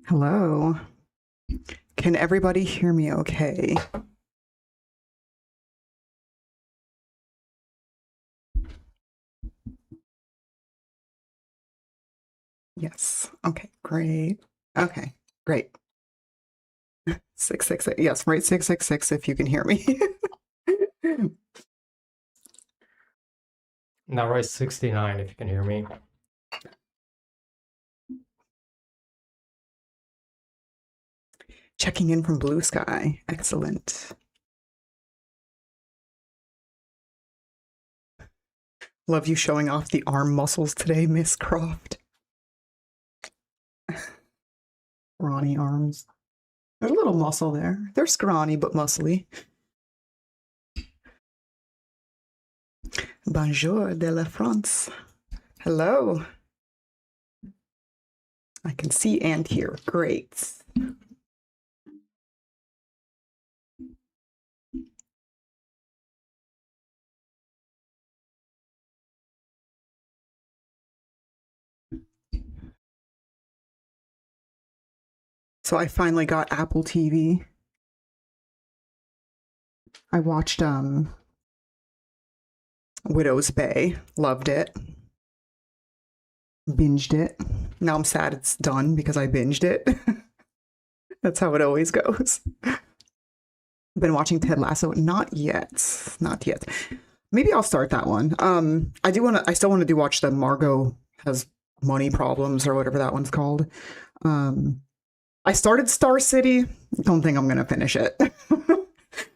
Hello. Can everybody hear me okay? Yes. Okay, great. Okay, great. 666. Yes, right, 666 if you can hear me. Now write 69 if you can hear me. Checking in from Blue Sky. Excellent. Love you showing off the arm muscles today, Miss Croft. Scrawny arms. There's a little muscle there. They're scrawny but muscly. Bonjour de la France. Hello. I can see and hear. Great. So I finally got Apple TV. I watched Widow's Bay. Loved it. Binged it. Now I'm sad it's done because I binged it. That's how it always goes. Been watching Ted Lasso. Not yet. Not yet. Maybe I'll start that one. I still want to watch the Margot Has Money Problems or whatever that one's called. I started Star City. Don't think I'm gonna finish it.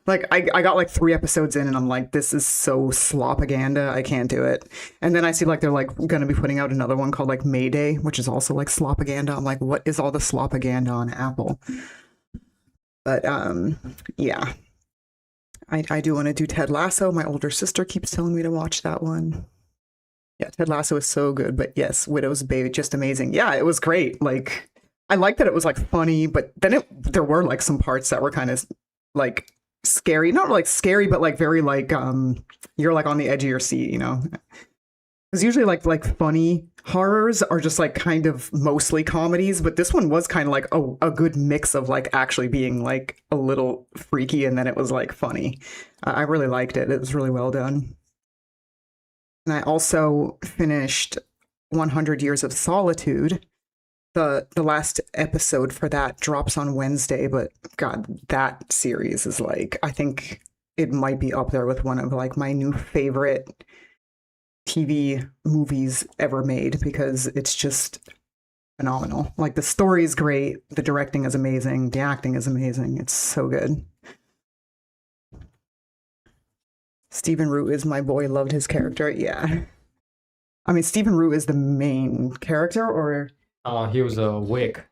Like I got like 3 episodes in and I'm like, this is so slopaganda. I can't do it. And then I see like they're like gonna be putting out another one called like Mayday, which is also like slopaganda. I'm like, what is all the slopaganda on Apple? But yeah. I do want to do Ted Lasso. My older sister keeps telling me to watch that one. Yeah, Ted Lasso is so good. But yes, Widow's Bay, just amazing. Yeah, it was great. Like I liked that it was like funny, but then there were like some parts that were kind of like scary, not like scary, but like very like you're like on the edge of your seat, you know. Because usually like funny horrors are just like kind of mostly comedies, but this one was kind of like a good mix of like actually being like a little freaky and then it was like funny. I really liked it. It was really well done. And I also finished 100 Years of Solitude. The last episode for that drops on Wednesday, but God, that series is like, I think it might be up there with one of like my new favorite TV movies ever made because it's just phenomenal. Like the story is great, the directing is amazing, the acting is amazing. It's so good. Stephen Root is my boy, loved his character. Yeah. I mean, Stephen Root is the main character or He was a Wick.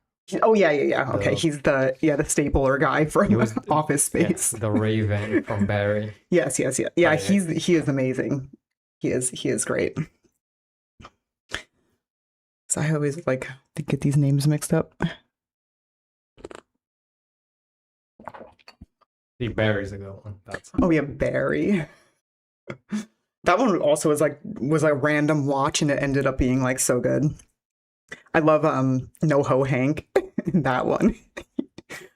Oh yeah. Okay, he's the stapler guy from Office Space. Yeah, the Raven from Barry. Yes. Yeah, he is amazing. He is great. So I always like to get these names mixed up. The Barry's a good one. Oh yeah, Barry. That one also was a random watch and it ended up being like so good. I love NoHo Hank. That one.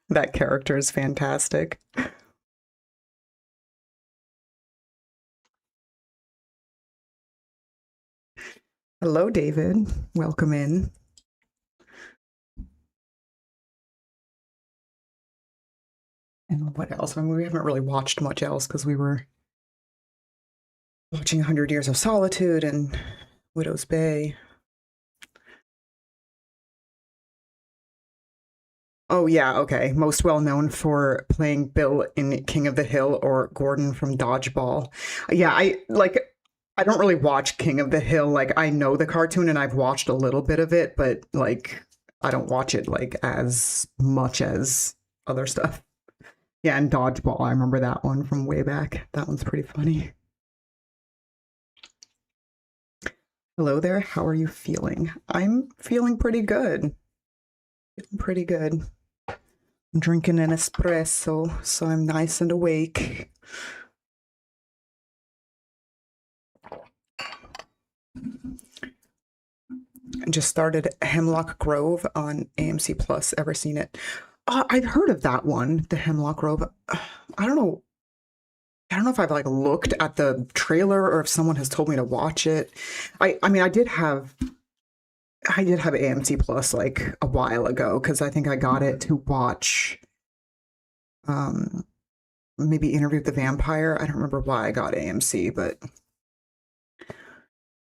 That character is fantastic. Hello, David. Welcome in. And what else? I mean, we haven't really watched much else because we were watching 100 Years of Solitude and Widow's Bay. Oh yeah, okay. Most well known for playing Bill in King of the Hill or Gordon from Dodgeball. Yeah, I don't really watch King of the Hill. Like I know the cartoon and I've watched a little bit of it, but like I don't watch it like as much as other stuff. Yeah, and Dodgeball, I remember that one from way back. That one's pretty funny. Hello there, how are you feeling? I'm feeling pretty good. Feeling pretty good. I'm drinking an espresso, so I'm nice and awake. and just started Hemlock Grove on AMC Plus. Ever seen it? I've heard of that one, the Hemlock Grove. I don't know. I don't know if I've like looked at the trailer or if someone has told me to watch it. I mean, I did have AMC Plus like a while ago because I think I got it to watch maybe Interview with the Vampire. I don't remember why I got AMC, but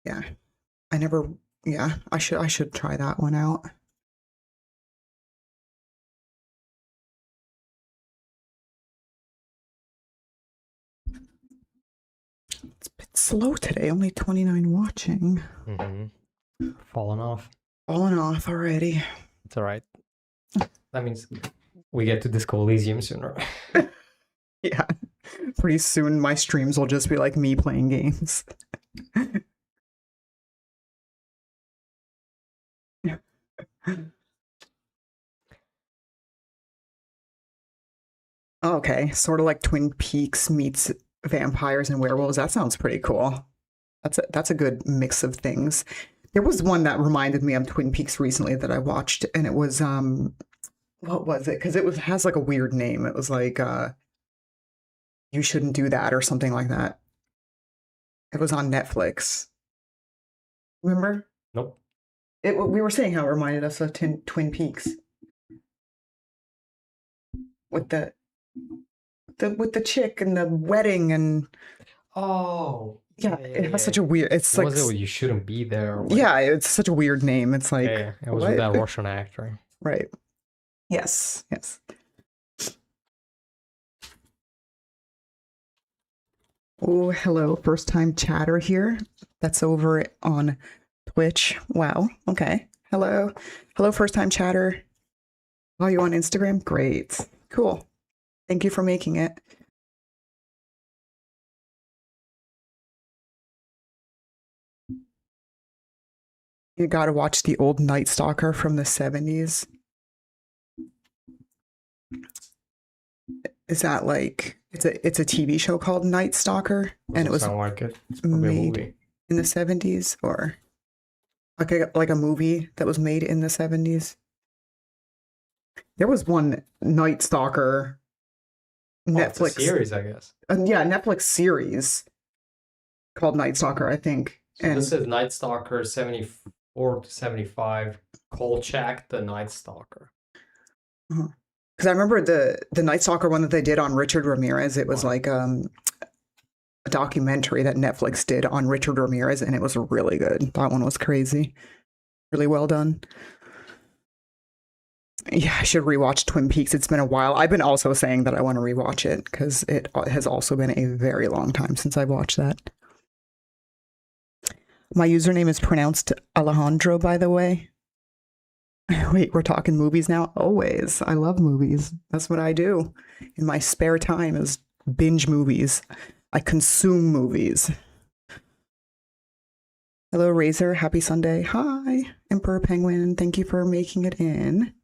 yeah. I should try that one out. It's a bit slow today, only 29 watching. Falling off. Falling off already. It's all right. That means we get to Disco Elysium sooner. Yeah. Pretty soon my streams will just be like me playing games. Okay, sort of like Twin Peaks meets vampires and werewolves. That sounds pretty cool. That's a good mix of things. There was one that reminded me of Twin Peaks recently that I watched, and it was what was it? Because it has like a weird name. It was like You Shouldn't Do That or something like that. It was on Netflix. Remember? Nope. We were saying how it reminded us of Twin Peaks with the chick and the wedding and Oh. yeah, it has such a weird. It's like was it? You shouldn't be there. Like, yeah, it's such a weird name. It's like yeah, it was what? with that Russian actor. Right. Yes. Yes. Oh, hello, first time chatter here. That's over on Twitch. Wow. Okay. Hello. Hello, first time chatter. Are you on Instagram? Great. Cool. Thank you for making it. You gotta watch the old Night Stalker from the 70s. Is that like it's a TV show called Night Stalker, and it was sound like it. It's probably a made movie. in the 70s, or like a movie that was made in the 70s. There was one Night Stalker Netflix It's a series, I guess. yeah, Netflix series called Night Stalker, I think. So And this is Night Stalker 74 to 75. Kolchak the Night Stalker. because I remember the Night Stalker one that they did on Richard Ramirez. It was like a documentary that Netflix did on Richard Ramirez, and it was really good. That one was crazy, really well done. Yeah, I should rewatch Twin Peaks. It's been a while. I've been also saying that I want to rewatch it because it has also been a very long time since I've watched that. My username is pronounced Alejandro, by the way. Wait, we're talking movies now? Always. I love movies. That's what I do in my spare time is binge movies. I consume movies. Hello, Razor. Happy Sunday. Hi, Emperor Penguin. Thank you for making it in.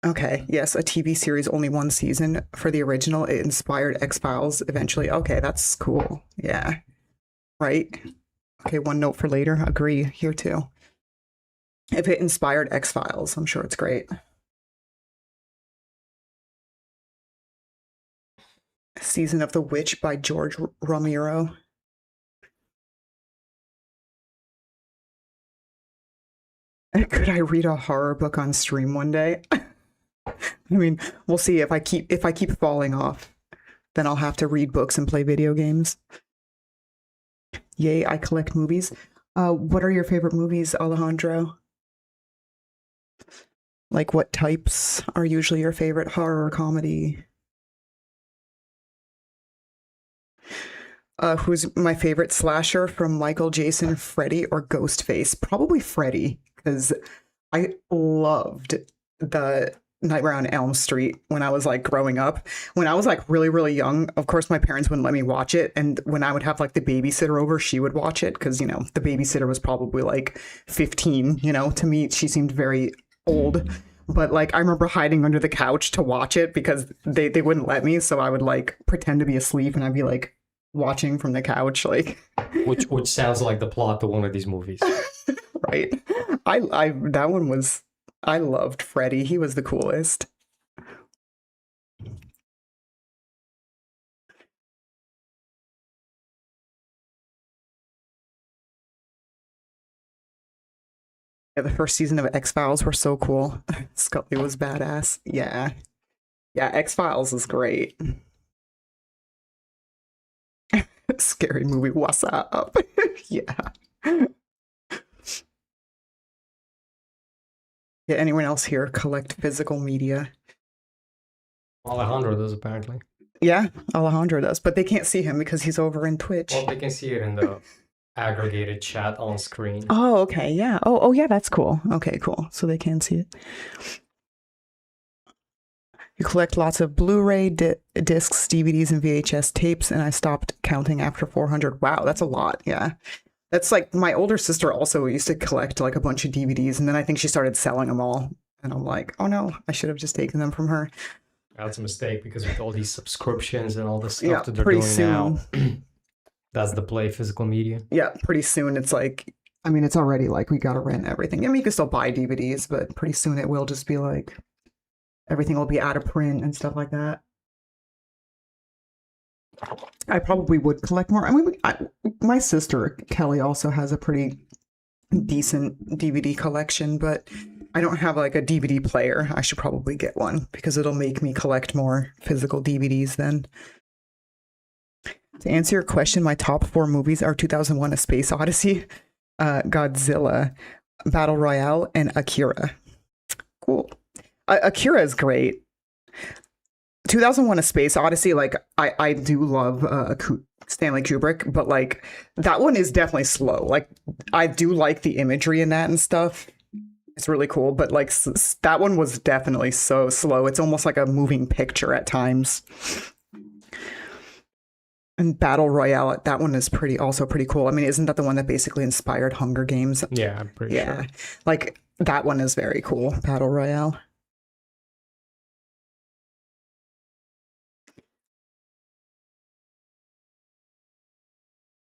Okay, yes, a TV series, only one season for the original. It inspired X-Files eventually. Okay, that's cool. Yeah. Right? Okay, one note for later. Agree here too. If it inspired X-Files, I'm sure it's great. Season of the Witch by George Romero. Could I read a horror book on stream one day? I mean, we'll see if I keep falling off, then I'll have to read books and play video games. Yay, I collect movies. What are your favorite movies, Alejandro? Like what types are usually your favorite? Horror or comedy? Who's my favorite slasher from Michael, Jason, Freddy, or Ghostface? Probably Freddy, because I loved the Nightmare on Elm Street when I was like growing up. When I was like really, really young, of course, my parents wouldn't let me watch it. And when I would have like the babysitter over, she would watch it because, you know, the babysitter was probably like 15, you know, to me, she seemed very old. But like I remember hiding under the couch to watch it because they wouldn't let me. So I would like pretend to be asleep and I'd be like watching from the couch. Like which sounds like the plot to one of these movies. Right? I that one was I loved Freddie. He was the coolest. Yeah, the first season of X-Files were so cool. Scully was badass. Yeah. Yeah, X-Files is great. Scary movie. What's up? Yeah. Yeah, anyone else here collect physical media? Alejandro does apparently. Yeah, Alejandro does, but they can't see him because he's over in Twitch. Well, they can see it in the aggregated chat on screen. Oh, okay, yeah. Oh, yeah, that's cool. Okay, cool. So they can see it. You collect lots of Blu-ray discs, DVDs, and VHS tapes, and I stopped counting after 400. Wow, that's a lot. Yeah. That's like my older sister also used to collect like a bunch of DVDs, and then I think she started selling them all. And I'm like, oh no, I should have just taken them from her. That's a mistake because with all these subscriptions and all the stuff Yeah, that they're pretty doing soon. now, that's the play physical media. Yeah, pretty soon it's like, I mean, it's already like we gotta rent everything. I mean, you can still buy DVDs, but pretty soon it will just be like everything will be out of print and stuff like that. I probably would collect more. I mean, my sister Kelly also has a pretty decent DVD collection, but I don't have like a DVD player. I should probably get one because it'll make me collect more physical DVDs then. To answer your question, my top 4 movies are 2001: A Space Odyssey, Godzilla, Battle Royale, and Akira. Cool. Akira is great. 2001: A Space Odyssey, like I do love Stanley Kubrick, but like that one is definitely slow. Like I do like the imagery in that and stuff. It's really cool, but like that one was definitely so slow. It's almost like a moving picture at times. And Battle Royale, that one is also pretty cool. I mean, isn't that the one that basically inspired Hunger Games? Yeah, I'm pretty sure. Like that one is very cool, Battle Royale.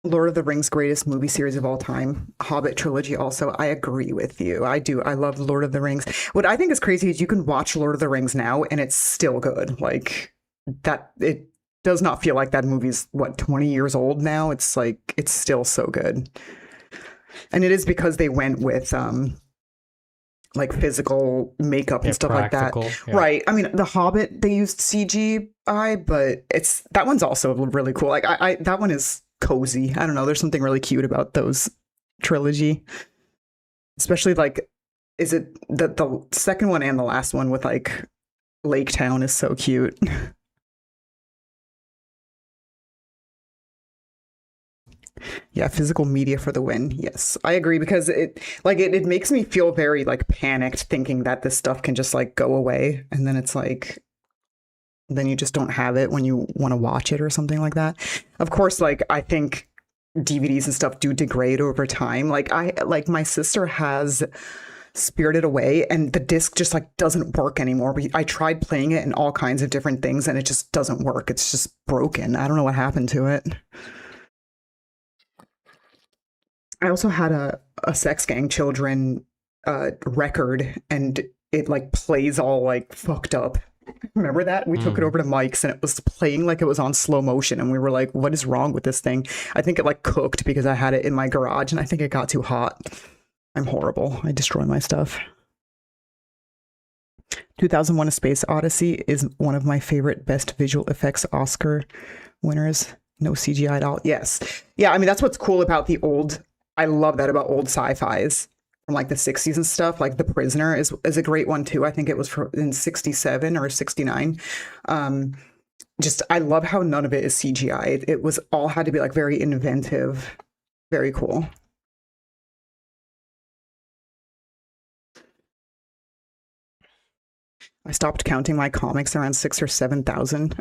Lord of the Rings greatest movie series of all time. Hobbit trilogy also. I agree with you. I do. I love Lord of the Rings. What I think is crazy is you can watch Lord of the Rings now and it's still good. Like that it does not feel like that movie's 20 years old now. It's like it's still so good. And it is because they went with like physical makeup and stuff like that. Yeah. Right. I mean, The Hobbit they used CGI, but that one's also really cool. Like I that one is cozy. I don't know. There's something really cute about those trilogy, especially like, is it the second one and the last one with like Lake Town is so cute. Yeah, physical media for the win. Yes, I agree because it makes me feel very like panicked thinking that this stuff can just like go away, and then it's like then you just don't have it when you want to watch it or something like that. Of course, like I think DVDs and stuff do degrade over time. Like my sister has Spirited Away and the disc just like doesn't work anymore. I tried playing it in all kinds of different things and it just doesn't work. It's just broken. I don't know what happened to it. I also had a Sex Gang Children record and it like plays all like fucked up. Remember that? We took it over to Mike's and it was playing like it was on slow motion and we were like, what is wrong with this thing? I think it like cooked because I had it in my garage and I think it got too hot. I'm horrible. I destroy my stuff. 2001: A Space Odyssey is one of my favorite best visual effects Oscar winners. No CGI at all. Yes. Yeah, I mean, that's what's cool about the old, I love that about old sci-fis. From like the 60s and stuff, like The Prisoner is a great one too. I think it was in 67 or 69. Just I love how none of it is CGI. It was all had to be like very inventive, very cool. I stopped counting my comics around 6,000 or 7,000.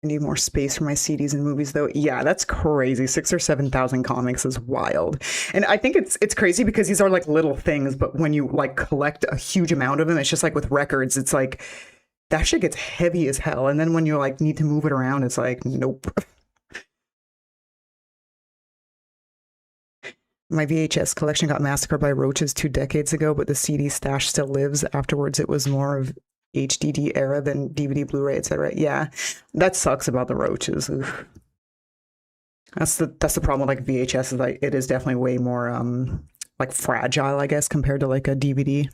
I need more space for my CDs and movies, though. Yeah, that's crazy. 6,000 or 7,000 comics is wild, and I think it's crazy because these are like little things, but when you like collect a huge amount of them, it's just like with records, it's like that shit gets heavy as hell, and then when you like need to move it around, it's like nope. My VHS collection got massacred by roaches 2 decades ago, but the CD stash still lives. Afterwards, it was more of HDD era than DVD, Blu-ray, etc. Yeah, that sucks about the roaches. Oof. That's the problem with like VHS is like it is definitely way more like fragile, I guess, compared to like a DVD.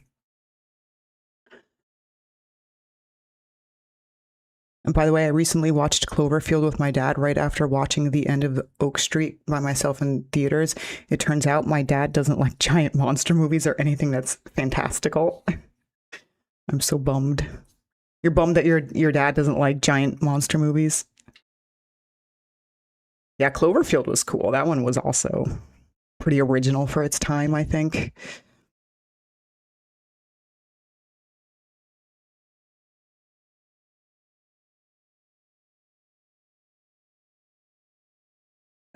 And by the way, I recently watched Cloverfield with my dad right after watching the end of Oak Street by myself in theaters. It turns out my dad doesn't like giant monster movies or anything that's fantastical. I'm so bummed. You're bummed that your dad doesn't like giant monster movies? Yeah, Cloverfield was cool. That one was also pretty original for its time, I think.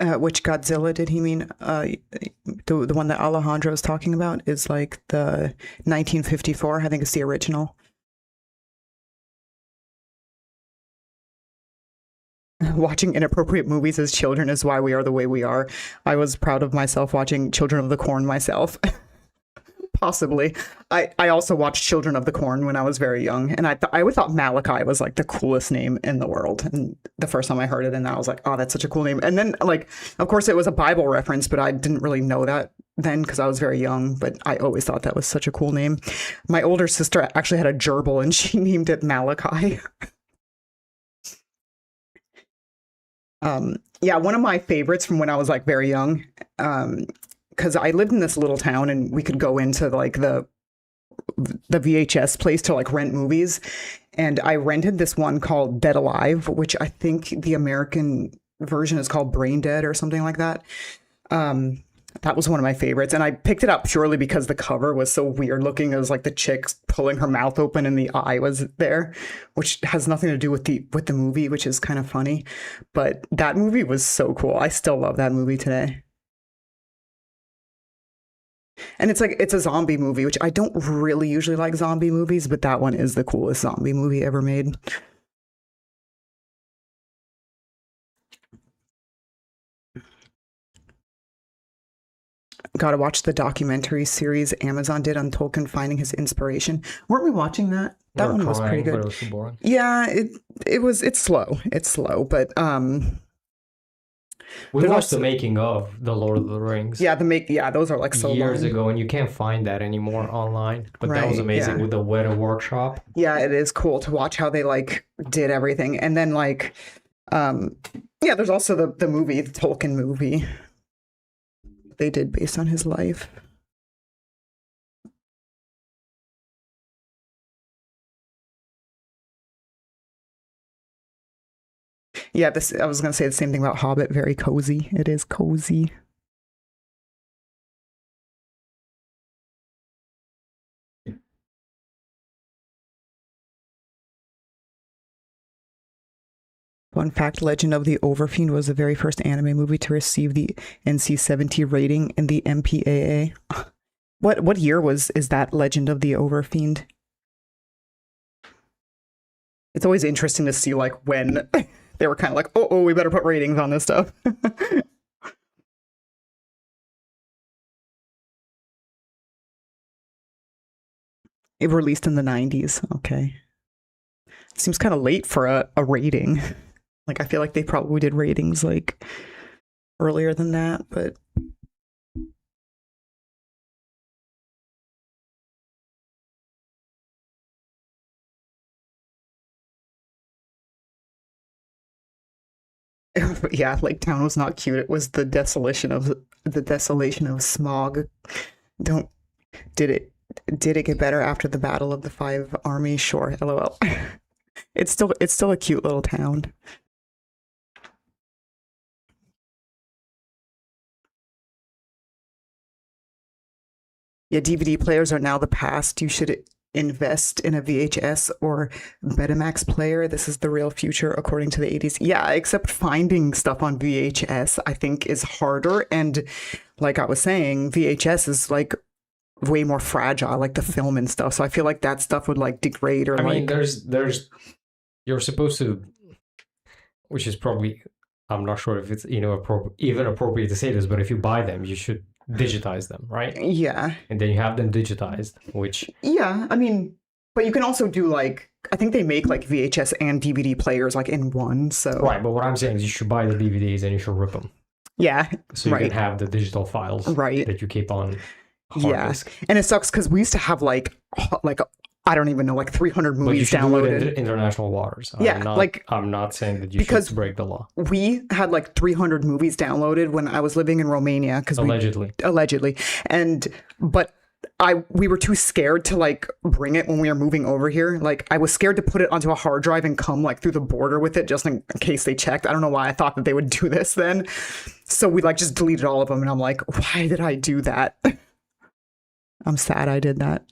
Which Godzilla did he mean? The one that Alejandro is talking about is like the 1954. I think it's the original. Watching inappropriate movies as children is why we are the way we are. I was proud of myself watching Children of the Corn myself. Possibly. I also watched Children of the Corn when I was very young, and I always thought Malachi was like the coolest name in the world. And the first time I heard it, and I was like, oh, that's such a cool name. And then like, of course, it was a Bible reference, but I didn't really know that then because I was very young. But I always thought that was such a cool name. My older sister actually had a gerbil, and she named it Malachi. Yeah, one of my favorites from when I was like very young. Because I lived in this little town and we could go into like the VHS place to like rent movies. And I rented this one called Dead Alive, which I think the American version is called Brain Dead or something like that. That was one of my favorites. And I picked it up purely because the cover was so weird looking. It was like the chick pulling her mouth open and the eye was there, which has nothing to do with the movie, which is kind of funny. But that movie was so cool. I still love that movie today. And it's a zombie movie, which I don't really usually like zombie movies, but that one is the coolest zombie movie ever made. Gotta watch the documentary series Amazon did on Tolkien finding his inspiration. Weren't we watching that? That We were one was pretty trying, but good. it was too boring. Yeah, it's slow. It's slow, but We there's watched the also making of The Lord of the Rings yeah, those are like so years long. ago, and you can't find that anymore online. But that was Right, amazing yeah. with the Weta workshop. Yeah, it is cool to watch how they like did everything. And then like um yeah, there's also the movie, the Tolkien movie they did based on his life. Yeah, this I was gonna say the same thing about Hobbit. Very cozy. It is cozy. Fun fact: Legend of the Overfiend was the very first anime movie to receive the NC-17 rating in the MPAA. What year is that Legend of the Overfiend? It's always interesting to see like when they were kind of like, oh, we better put ratings on this stuff. It released in the 90s. Okay. Seems kind of late for a rating. Like I feel like they probably did ratings like earlier than that, but yeah, Lake Town was not cute. It was the desolation of smog. Don't did it did it get better after the Battle of the Five Armies? Sure, lol. It's still a cute little town. Yeah, DVD players are now the past. You should invest in a VHS or Betamax player. This is the real future, according to the 80s. Yeah, except finding stuff on VHS, I think, is harder. And like I was saying, VHS is like way more fragile, like the film and stuff. So I feel like that stuff would like degrade or I mean, like. there's you're supposed to, which is probably, I'm not sure if it's even appropriate to say this, but if you buy them, you should digitize them, right? Yeah. And then you have them digitized, which Yeah. I mean, but you can also do like, I think they make like VHS and DVD players like in one. So, right. But what I'm saying is, you should buy the DVDs and you should rip them, yeah. so you Right. can have the digital files Right. that you keep on hard Yeah. disk. And it sucks because we used to have like I don't even know, like 300 But you movies should do it in downloaded. international waters. Yeah, I'm not saying that you because should break the law. We had like 300 movies downloaded when I was living in Romania because Allegedly. But we were too scared to like bring it when we were moving over here. Like I was scared to put it onto a hard drive and come like through the border with it just in case they checked. I don't know why I thought that they would do this then. So we like just deleted all of them, and I'm like, why did I do that? I'm sad I did that.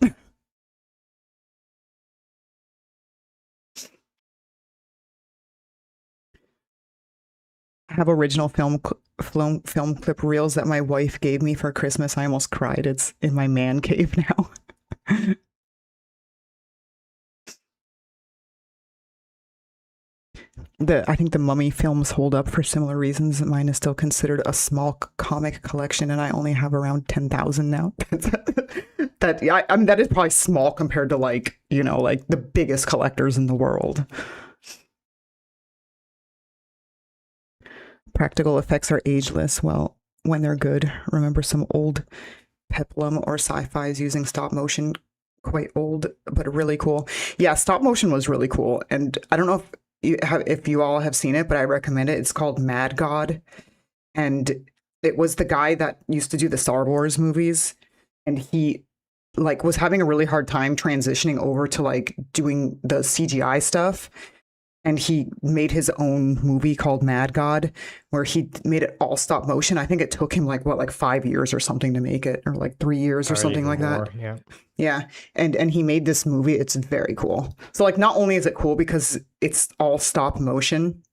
I have original film clip reels that my wife gave me for Christmas. I almost cried. It's in my man cave now. I think the Mummy films hold up for similar reasons. Mine is still considered a small comic collection, and I only have around 10,000 now. I mean, that is probably small compared to like, you know, like the biggest collectors in the world. Practical effects are ageless. Well, when they're good. Remember some old peplum or sci-fis using stop motion? Quite old, but really cool. Yeah, stop motion was really cool. And I don't know if you all have seen it, but I recommend it. It's called Mad God. And it was the guy that used to do the Star Wars movies. And he like was having a really hard time transitioning over to like doing the CGI stuff. And he made his own movie called Mad God, where he made it all stop motion. I think it took him like 5 years or something to make it, or like 3 years or something like that. Yeah. Yeah. And he made this movie. It's very cool. So like not only is it cool because it's all stop motion,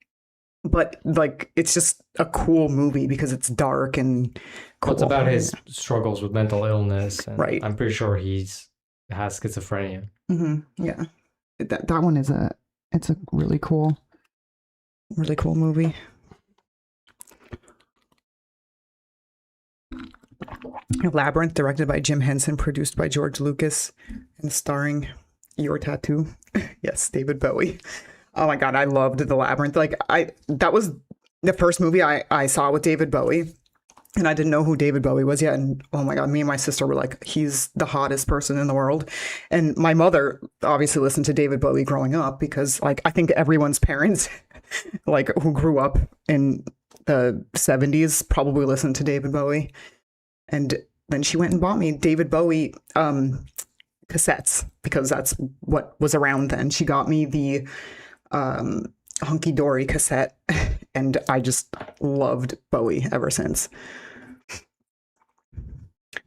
but like it's just a cool movie because it's dark and cool. It's about his struggles with mental illness, and right. I'm pretty sure has schizophrenia. Mm-hmm. Yeah. That one is it's a really cool movie. Labyrinth, directed by Jim Henson, produced by George Lucas, and starring Your Tattoo. Yes, David Bowie. Oh my God, I loved The Labyrinth. Like that was the first movie I saw with David Bowie. And I didn't know who David Bowie was yet. And oh my God, me and my sister were like, he's the hottest person in the world. And my mother obviously listened to David Bowie growing up because like, I think everyone's parents like who grew up in the 70s probably listened to David Bowie. And then she went and bought me David Bowie cassettes because that's what was around then. She got me the Hunky Dory cassette and I just loved Bowie ever since.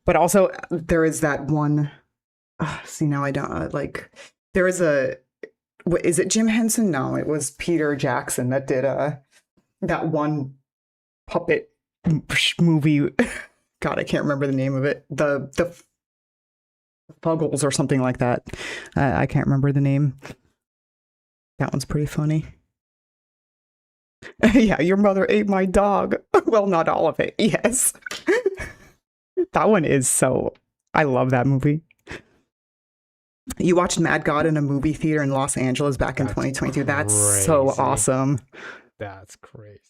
But also there is that one, see now I don't like, there is is it Jim Henson? No, it was Peter Jackson that did that one puppet movie. God, I can't remember the name of it. The Fuggles or something like that. I can't remember the name. That one's pretty funny. Yeah, your mother ate my dog. Well, not all of it. Yes. That one is so... I love that movie. You watched Mad God in a movie theater in Los Angeles back in 2022. That's so awesome. That's crazy.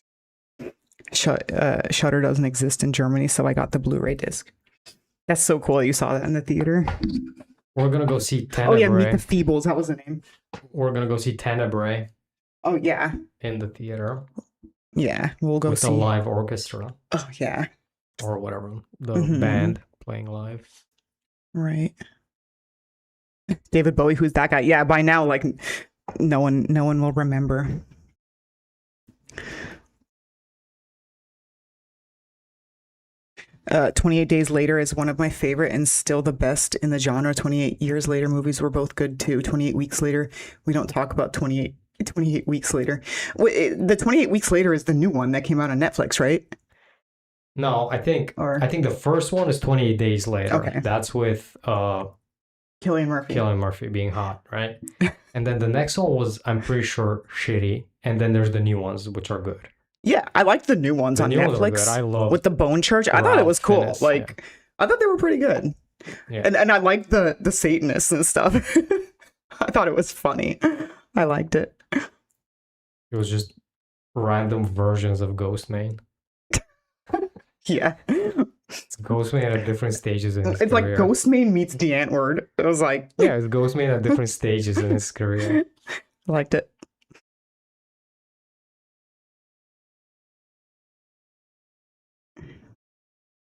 Shudder doesn't exist in Germany, so I got the Blu-ray disc. That's so cool that you saw that in the theater. We're gonna go see Tenebrae. Oh yeah, Meet the Feebles. That was the name. We're gonna go see Tenebrae. Oh yeah. In the theater. Yeah, we'll go with see a live orchestra. Oh yeah. Or whatever, the band playing live. Right. David Bowie, who's that guy? Yeah, by now, like no one will remember. 28 Days Later is one of my favorite and still the best in the genre. 28 Years Later movies were both good too. 28 Weeks Later, we don't talk about 28 Weeks Later. The 28 Weeks Later is the new one that came out on Netflix, right? No, I think the first one is 28 Days Later. Okay. That's with Cillian Murphy being hot, right? And then the next one was, I'm pretty sure, shitty. And then there's the new ones, which are good. Yeah, I liked the new ones The on new ones were Netflix good. I love with the Bone Church. I thought it was Ralph cool. Fiennes, Like, I thought they were pretty good. yeah. And I liked the Satanists and stuff. I thought it was funny. I liked it. It was just random versions of Ghostman. Yeah. It's Ghostman at different stages in his It's like career. Ghostman meets the Ant-Word. It was like, Yeah, it's Ghostman at different stages in his career. I liked it.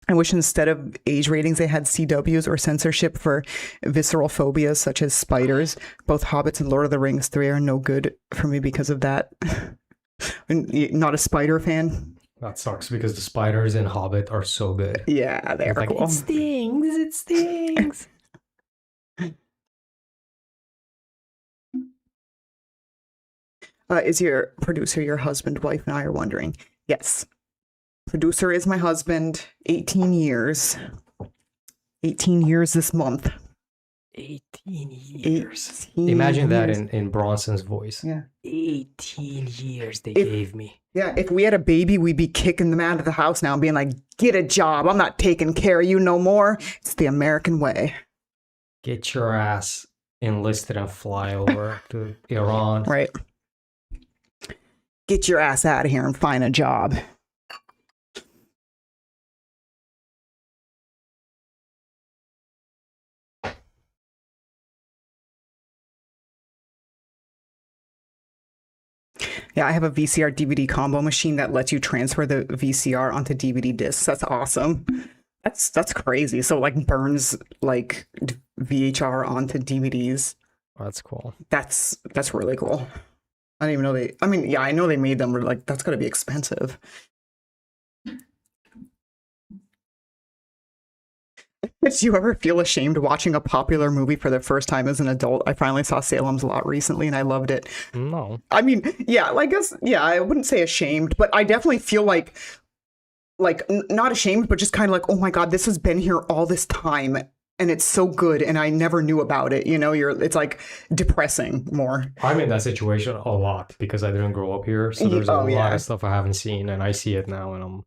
I wish instead of age ratings, they had CWs or censorship for visceral phobias such as spiders. Both Hobbits and Lord of the Rings 3 are no good for me because of that. Not a spider fan. That sucks because the spiders in Hobbit are so good. Yeah, they're It's like, cool. it stings, it stings. Is your producer your husband, wife, and I are wondering? Yes. Producer is my husband, 18 years. 18 years this month. 18 years. 18 Imagine that years. in Bronson's voice. Yeah. 18 years they gave me. Yeah, if we had a baby, we'd be kicking them out of the house now and being like, get a job. I'm not taking care of you no more. It's the American way. Get your ass enlisted and fly over to Iran. Right. Get your ass out of here and find a job. Yeah, I have a VCR DVD combo machine that lets you transfer the VCR onto DVD discs. That's awesome. That's crazy. So like burns like VHR onto DVDs. That's cool. That's really cool. I didn't even know they. I mean, yeah, I know they made them. But like, that's got to be expensive. Did you ever feel ashamed watching a popular movie for the first time as an adult? I finally saw Salem's Lot recently and I loved it. No. I mean, yeah, I guess, yeah, I wouldn't say ashamed, but I definitely feel like not ashamed, but just kind of like, oh my God, this has been here all this time and it's so good and I never knew about it. You know, it's like depressing more. I'm in that situation a lot because I didn't grow up here. So there's a lot of stuff I haven't seen and I see it now and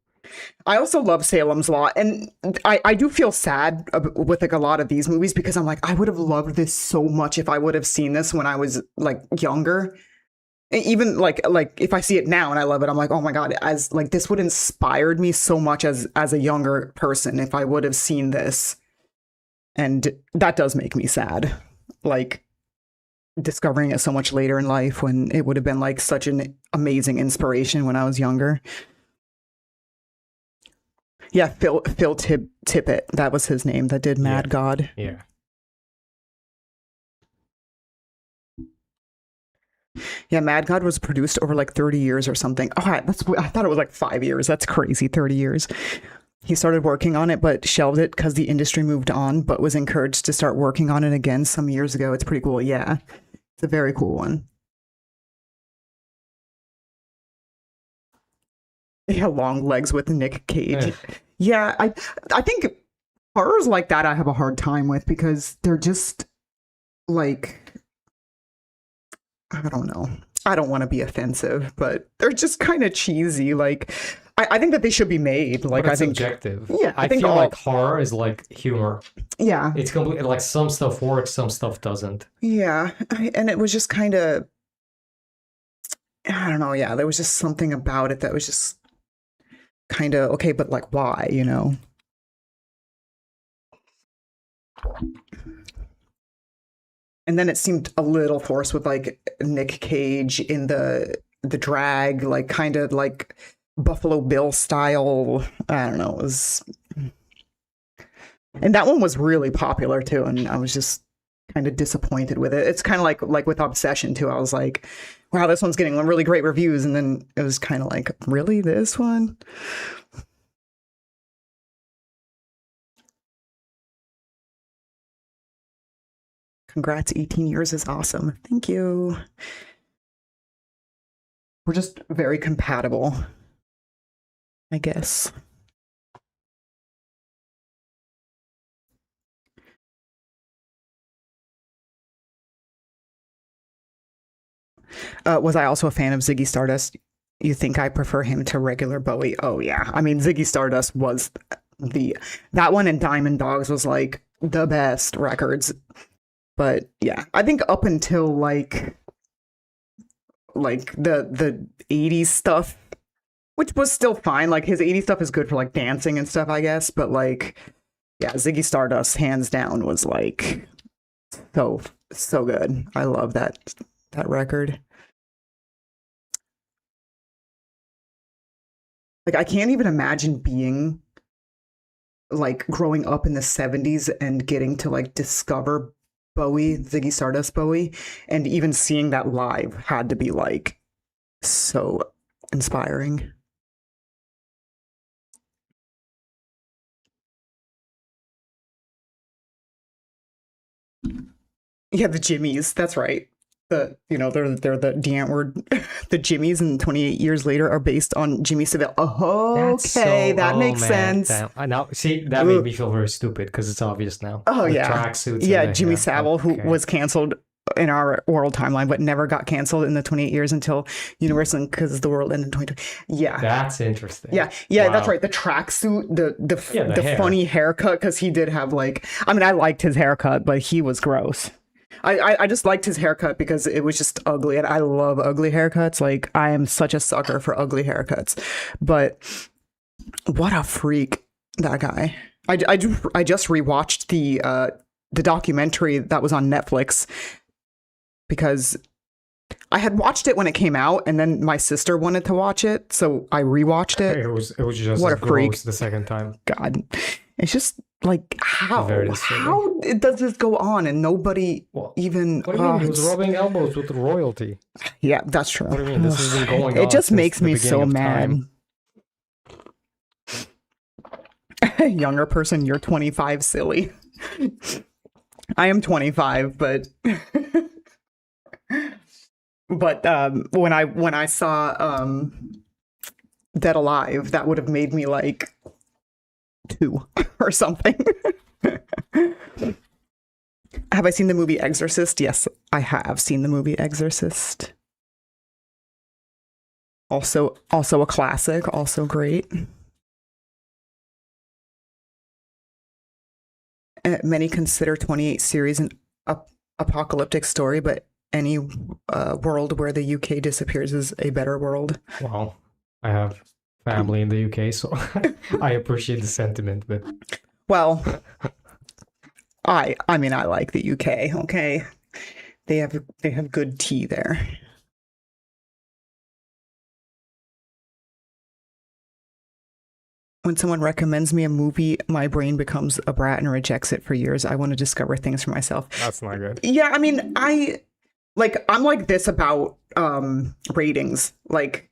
I also love Salem's Lot, and I do feel sad with like a lot of these movies because I'm like, I would have loved this so much if I would have seen this when I was like younger. Even like if I see it now and I love it, I'm like, oh my God, as like this would have inspired me so much as a younger person if I would have seen this. And that does make me sad. Like discovering it so much later in life when it would have been like such an amazing inspiration when I was younger. Yeah, Phil Tippett, that was his name, that did Mad God. Yeah. Yeah, Mad God was produced over like 30 years or something. Oh, I thought it was like 5 years. That's crazy, 30 years. He started working on it, but shelved it because the industry moved on, but was encouraged to start working on it again some years ago. It's pretty cool. Yeah, it's a very cool one. Yeah, long legs with Nick Cage. Yeah, I think horrors like that I have a hard time with because they're just like, I don't know. I don't want to be offensive, but they're just kind of cheesy. Like, I think that they should be made. Like, but it's I think subjective. Yeah, I feel like horror is like humor. Yeah, it's completely like some stuff works, some stuff doesn't. Yeah, and it was just kind of, I don't know. Yeah, there was just something about it that was just kind of okay, but like, why? You know. And then it seemed a little forced with like Nick Cage in the drag, like kind of like Buffalo Bill style. I don't know. It was, and that one was really popular too. And I was just kind of disappointed with it. It's kind of like with Obsession too. I was like, wow, this one's getting really great reviews, and then it was kind of like, really, this one? Congrats, 18 years is awesome. Thank you. We're just very compatible, I guess. Was I also a fan of Ziggy Stardust? You think I prefer him to regular Bowie? Oh yeah. I mean, Ziggy Stardust was that one, and Diamond Dogs was like the best records. But yeah, I think up until like the 80s stuff, which was still fine. Like his 80s stuff is good for like dancing and stuff, I guess. But like, yeah, Ziggy Stardust hands down was like so good. I love that record. Like I can't even imagine being like growing up in the 70s and getting to like discover Bowie, Ziggy Stardust Bowie, and even seeing that live had to be like so inspiring. Yeah, the Jimmies, that's right. They're the D'Antwoord, the Jimmies, and 28 years later are based on Jimmy Savile. Oh, okay, that makes sense. Damn. I now see that made me feel very stupid because it's obvious now. Oh the yeah, tracksuits. Yeah, Jimmy Savile, who was canceled in our world timeline, but never got canceled in the 28 years until Universal, because the world ended in 2020. Yeah, that's interesting. Yeah, wow. That's right. The tracksuit, the funny haircut, because he did have like, I mean, I liked his haircut, but he was gross. I just liked his haircut because it was just ugly, and I love ugly haircuts. Like I am such a sucker for ugly haircuts. But what a freak, that guy. I just rewatched the documentary that was on Netflix because I had watched it when it came out, and then my sister wanted to watch it, so I rewatched it. It was just what as a freak. Gross the second time. God, it's just like how does this go on and nobody even? What do you mean? He was rubbing elbows with royalty. Yeah, that's true. What do you mean? This has been going on. It just makes me so mad. Younger person, you're 25, silly. I am 25, but when I saw Dead Alive, that would have made me like 2 or something. Have I seen the movie Exorcist? Yes, I have seen the movie Exorcist. Also a classic, also great. Many consider 28 series an apocalyptic story, but any world where the UK disappears is a better world. Well, I have family in the UK, so I appreciate the sentiment, but well, I mean I like the UK. Okay, they have good tea there. When someone recommends me a movie, my brain becomes a brat and rejects it for years. I want to discover things for myself. That's not good. Yeah, I mean, I'm like this about ratings. Like,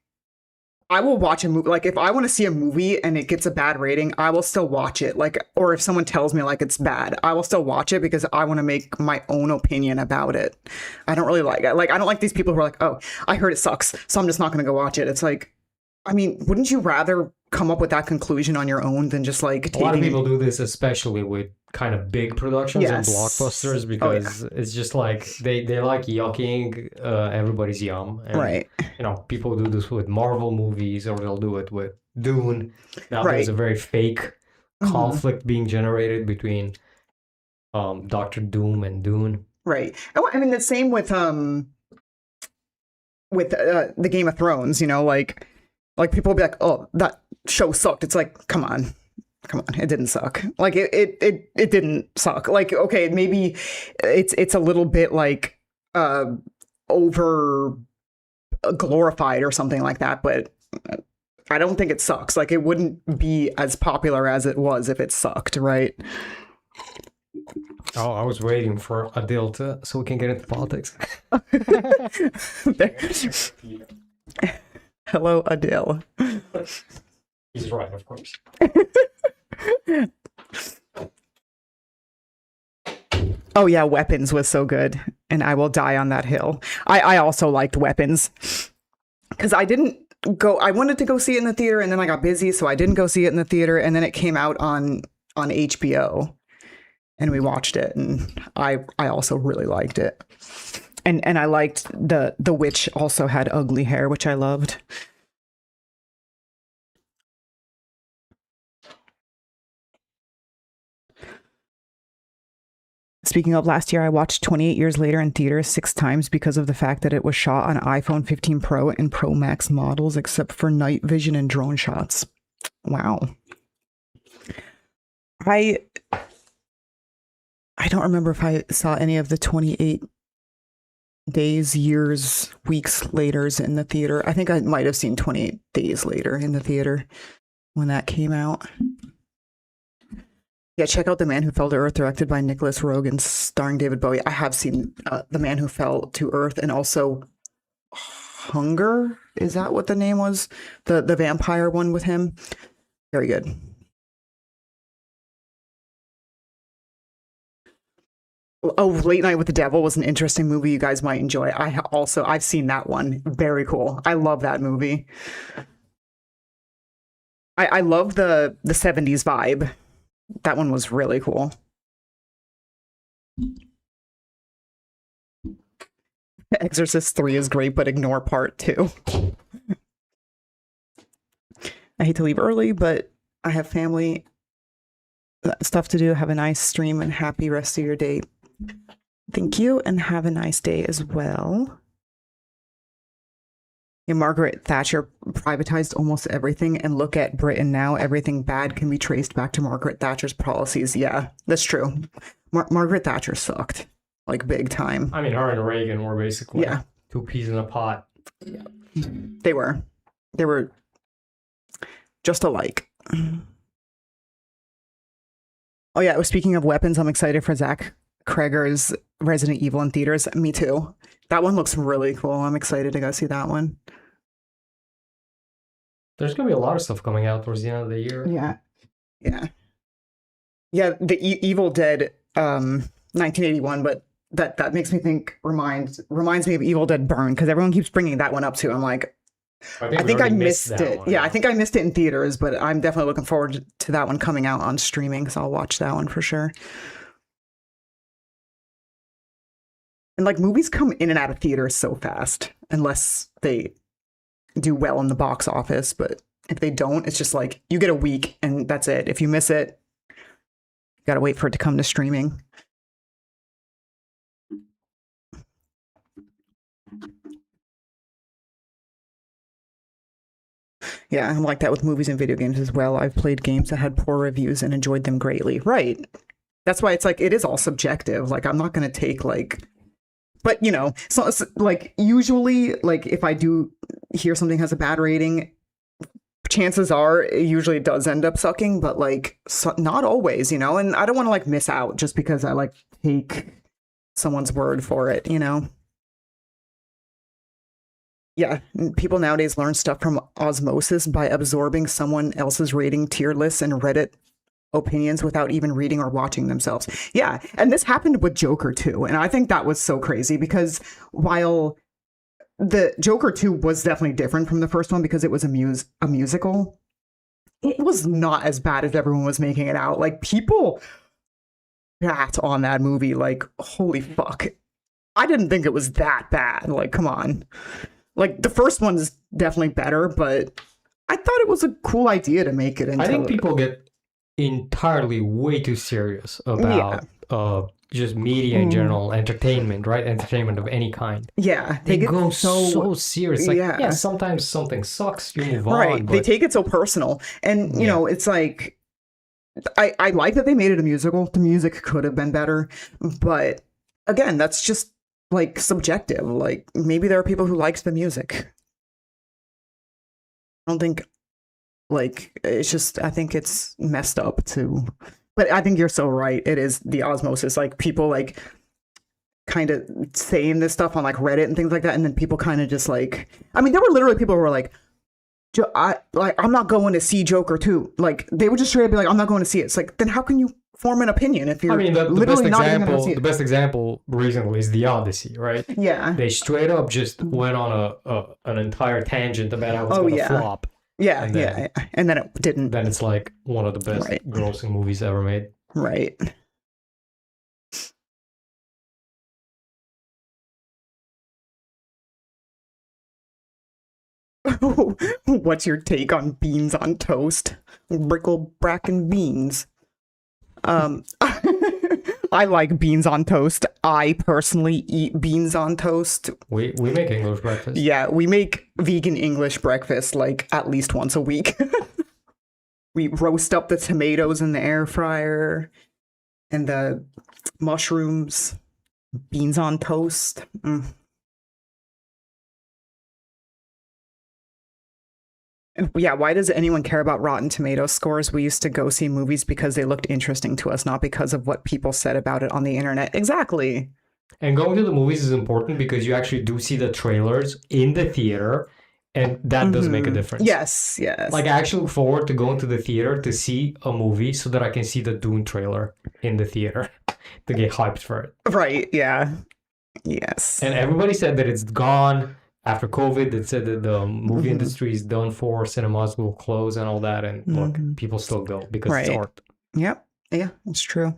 I will watch a movie. Like, if I want to see a movie and it gets a bad rating, I will still watch it. Like, or if someone tells me like it's bad, I will still watch it because I want to make my own opinion about it. I don't really I don't like these people who are like, oh, I heard it sucks, so I'm just not going to go watch it. It's like, I mean, wouldn't you rather come up with that conclusion on your own than just like a lot of people do this, especially with kind of big productions and blockbusters, because it's just like they like yucking everybody's yum, and, right? You know, people do this with Marvel movies, or they'll do it with Dune. Now there's a very fake conflict being generated between Doctor Doom and Dune. Right. I mean, the same with the Game of Thrones. You know, like people will be like, oh, that show sucked. It's like, come on, it didn't suck. Like it didn't suck. Like, okay, maybe it's a little bit like over glorified or something like that, but I don't think it sucks. Like, it wouldn't be as popular as it was if it sucked, right? Oh, I was waiting for Adil so we can get into politics. Hello, Adil. He's right, of course. Oh yeah, Weapons was so good, and I will die on that hill. I also liked Weapons because I wanted to go see it in the theater, and then I got busy, so I didn't go see it in the theater, and then it came out on HBO, and we watched it, and I also really liked it. And I liked the witch also had ugly hair, which I loved. Speaking of last year, I watched 28 Years Later in theaters 6 times because of the fact that it was shot on iPhone 15 Pro and Pro Max models, except for night vision and drone shots. Wow. I don't remember if I saw any of the 28 days, years, weeks laters in the theater. I think I might have seen 28 Days Later in the theater when that came out. Yeah, check out The Man Who Fell to Earth, directed by Nicholas Roeg, starring David Bowie. I have seen The Man Who Fell to Earth, and also Hunger. Is that what the name was? The vampire one with him. Very good. Oh, Late Night with the Devil was an interesting movie you guys might enjoy. I've seen that one. Very cool. I love that movie. I love the 70s vibe. That one was really cool. Exorcist 3 is great, but ignore part 2. I hate to leave early, but I have family stuff to do. Have a nice stream and happy rest of your day. Thank you, and have a nice day as well. Yeah, Margaret Thatcher privatized almost everything, and look at Britain now. Everything bad can be traced back to Margaret Thatcher's policies. Yeah, that's true. Margaret Thatcher sucked, like big time. I mean, her and Reagan were basically two peas in a pot. Yeah, they were just alike. Oh yeah, speaking of weapons, I'm excited for Zach Kreger's Resident Evil in theaters. Me too. That one looks really cool. I'm excited to go see that one. There's going to be a lot of stuff coming out towards the end of the year. Yeah, the Evil Dead 1981, but that makes me think, reminds me of Evil Dead Burn, because everyone keeps bringing that one up too. I'm like, I think I missed it. Yeah, I think I missed it in theaters, but I'm definitely looking forward to that one coming out on streaming, so I'll watch that one for sure. And like, movies come in and out of theaters so fast, unless they do well in the box office. But if they don't, it's just like you get a week and that's it. If you miss it, you gotta wait for it to come to streaming. Yeah, I'm like that with movies and video games as well. I've played games that had poor reviews and enjoyed them greatly. Right. That's why it's like, it is all subjective. Like, I'm not going to take like, but you know, so like usually, like if I do hear something has a bad rating, chances are usually it does end up sucking, but like not always, you know, and I don't want to like miss out just because I like take someone's word for it, you know. Yeah, people nowadays learn stuff from osmosis by absorbing someone else's rating tier lists and Reddit opinions without even reading or watching themselves. Yeah, and this happened with Joker 2, and I think that was so crazy because while the Joker 2 was definitely different from the first one because it was a musical, it was not as bad as everyone was making it out. Like, people shat on that movie like, holy fuck. I didn't think it was that bad. Like, come on. Like, the first one is definitely better, but I thought it was a cool idea to make it into... I think people get entirely way too serious about just media in general, entertainment, right? Entertainment of any kind. Yeah. They go so serious. Like, yeah, sometimes something sucks, you move on. Right. But... they take it so personal. And, you know, it's like... I like that they made it a musical. The music could have been better. But, again, that's just... like subjective. Like, maybe there are people who liked the music. I don't think, like, it's just, I think it's messed up too. But I think you're so right. It is the osmosis. Like, people like kind of saying this stuff on like Reddit and things like that, and then people kind of just like, I mean, there were literally people who were like, I'm not going to see Joker 2. Like, they would just straight up be like, I'm not going to see it. It's like, then how can you form an opinion if you're literally not even going to see it? The best example recently is The Odyssey, right? Yeah. They straight up just went on an entire tangent about how it's going to flop. Yeah, and then it didn't. Then it's like one of the best grossing movies ever made. Right. What's your take on beans on toast? Brickle bracken beans. I like beans on toast. I personally eat beans on toast. We make English breakfast. Yeah, we make vegan English breakfast like at least once a week. We roast up the tomatoes in the air fryer and the mushrooms, beans on toast. And yeah, why does anyone care about Rotten Tomato scores? We used to go see movies because they looked interesting to us, not because of what people said about it on the internet. Exactly. And going to the movies is important because you actually do see the trailers in the theater, and that does make a difference. Yes, yes. Like, I actually look forward to going to the theater to see a movie so that I can see the Dune trailer in the theater to get hyped for it. Right, yeah. Yes. And everybody said that it's gone after COVID. It said that the movie industry is done for, cinemas will close and all that. And look, people still go because it's art. Yep. Yeah, it's true.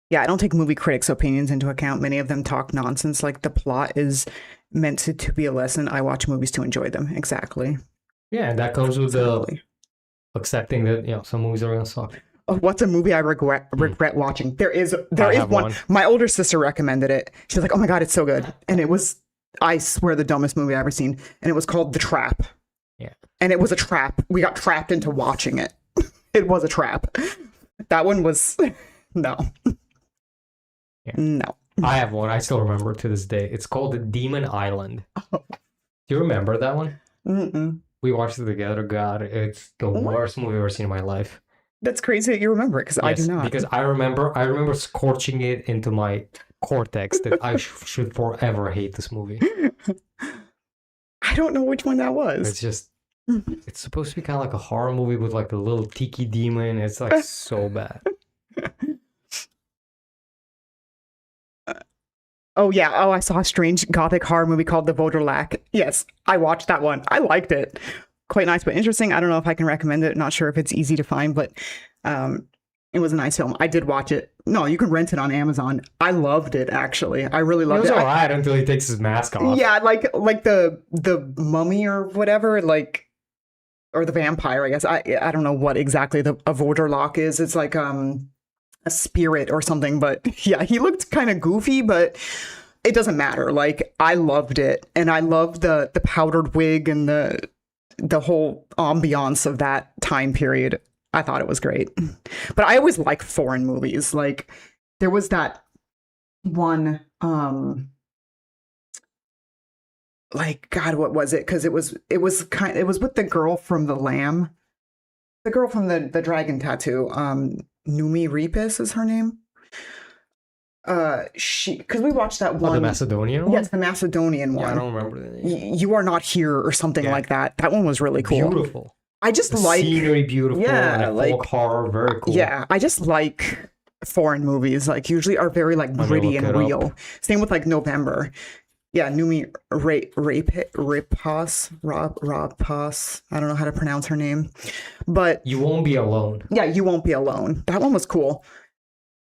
Yeah, I don't take movie critics' opinions into account. Many of them talk nonsense. Like, the plot is meant to be a lesson. I watch movies to enjoy them. Exactly. Yeah, and that comes with the accepting that, you know, some movies are gonna suck. Oh, what's a movie I regret watching? There is one. My older sister recommended it. She's like, "Oh my god, it's so good!" And it was, I swear, the dumbest movie I've ever seen. And it was called The Trap. Yeah. And it was a trap. We got trapped into watching it. It was a trap. That one was no. Yeah. No. I have one. I still remember to this day. It's called The Demon Island. Oh. Do you remember that one? Mm-mm. We watched it together. God, it's the worst movie I've ever seen in my life. That's crazy that you remember it, because I do not. Because I remember scorching it into my cortex that I should forever hate this movie. I don't know which one that was. It's just, it's supposed to be kind of like a horror movie with like a little tiki demon. It's like so bad. Oh, yeah. Oh, I saw a strange gothic horror movie called The Voderlack. Yes, I watched that one. I liked it. Quite nice, but interesting. I don't know if I can recommend it. Not sure if it's easy to find, but it was a nice film. I did watch it. No, you can rent it on Amazon. I loved it, actually. I really loved it. It was alright until he takes his mask off. Yeah, like the mummy or whatever, like, or the vampire, I guess. I don't know what exactly a Voderlock is. It's like a spirit or something, but yeah, he looked kind of goofy, but it doesn't matter. Like, I loved it, and I loved the powdered wig and the whole ambiance of that time period. I thought it was great. But I always like foreign movies. Like, there was that one, like, God, what was it? Because it was with the girl from The Lamb, the girl from the dragon tattoo. Numi Repis is her name. Because we watched that one. The Macedonian one? Yes, the Macedonian one. Yeah, I don't remember the name. You Are Not Here or something like that. That one was really cool. Beautiful. I just like scenery, beautiful. Yeah, and folk horror, very cool. Yeah, I just like foreign movies. Like, usually are very like gritty and real. Same with like November. Yeah, Numi Rapaz. I don't know how to pronounce her name, but You Won't Be Alone. Yeah, You Won't Be Alone. That one was cool.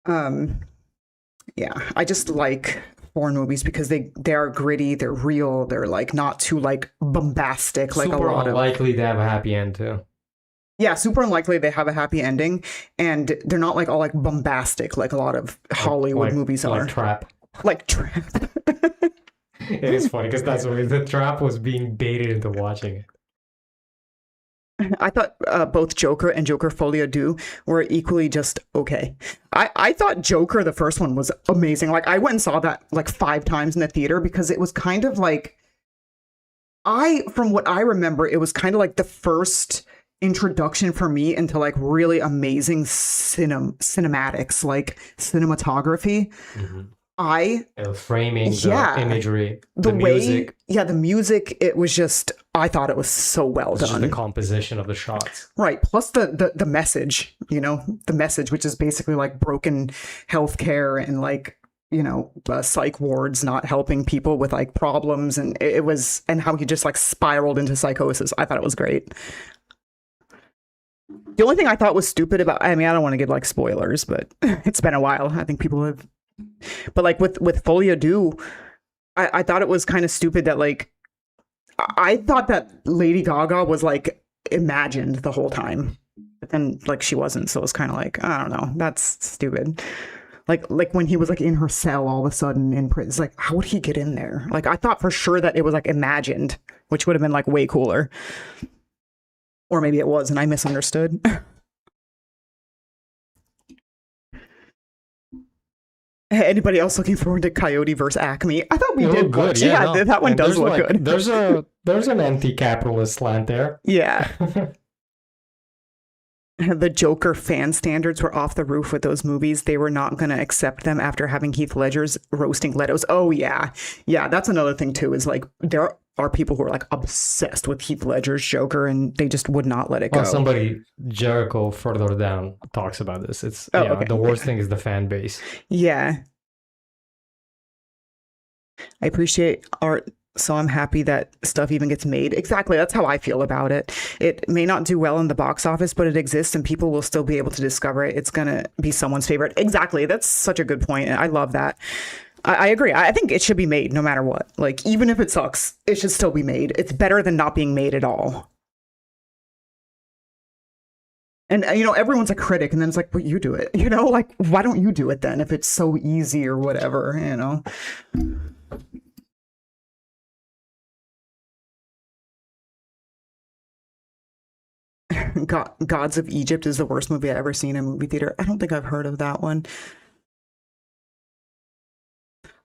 Yeah, I just like foreign movies because they are gritty, they're real, they're like not too like bombastic, like super a lot unlikely to have a happy end too. Yeah, super unlikely they have a happy ending, and they're not like all like bombastic like a lot of Hollywood movies are. Like Trap. Like Trap. It is funny because that's what the Trap was being baited into watching it. I thought both Joker and Joker Folie à Deux were equally just okay. I thought Joker, the first one, was amazing. Like, I went and saw that like 5 times in the theater because it was kind of like, from what I remember, it was kind of like the first introduction for me into like really amazing cinematics, like cinematography. Mm-hmm. The framing, the imagery, the music. The music, it was just, I thought it was so well done. Just the composition of the shots. Right. Plus the message, the message, which is basically like broken healthcare and like, psych wards not helping people with like problems. And and how he just like spiraled into psychosis. I thought it was great. The only thing I thought was stupid about, I don't want to give like spoilers, but it's been a while. I think people have. But like with Folie à Deux, I thought it was kind of stupid that like I thought that Lady Gaga was like imagined the whole time. But then like she wasn't, so it was kind of like, I don't know, that's stupid. Like when he was like in her cell all of a sudden in prison, it's like, how would he get in there? Like I thought for sure that it was like imagined, which would have been like way cooler. Or maybe it was and I misunderstood. Anybody else looking forward to Coyote versus Acme? I thought we did good. watch. Yeah, no. that one And does look good. There's an anti-capitalist slant there. Yeah. The Joker fan standards were off the roof with those movies. They were not going to accept them after having Heath Ledger's roasting Leto's. Oh, yeah. Yeah, that's another thing, too, is like there are people who are like obsessed with Heath Ledger's Joker and they just would not let it go. Well, somebody, Jericho, further down, talks about this. It's okay. The worst thing is the fan base. Yeah. I appreciate art, so I'm happy that stuff even gets made. Exactly. That's how I feel about it. It may not do well in the box office, but it exists and people will still be able to discover it. It's going to be someone's favorite. Exactly. That's such a good point. I love that. I agree. I think it should be made no matter what. Like, even if it sucks, it should still be made. It's better than not being made at all. And, you know, everyone's a critic and then it's like, well, you do it. You know, like, why don't you do it then if it's so easy or whatever, you know? Gods of Egypt is the worst movie I've ever seen in a movie theater. I don't think I've heard of that one.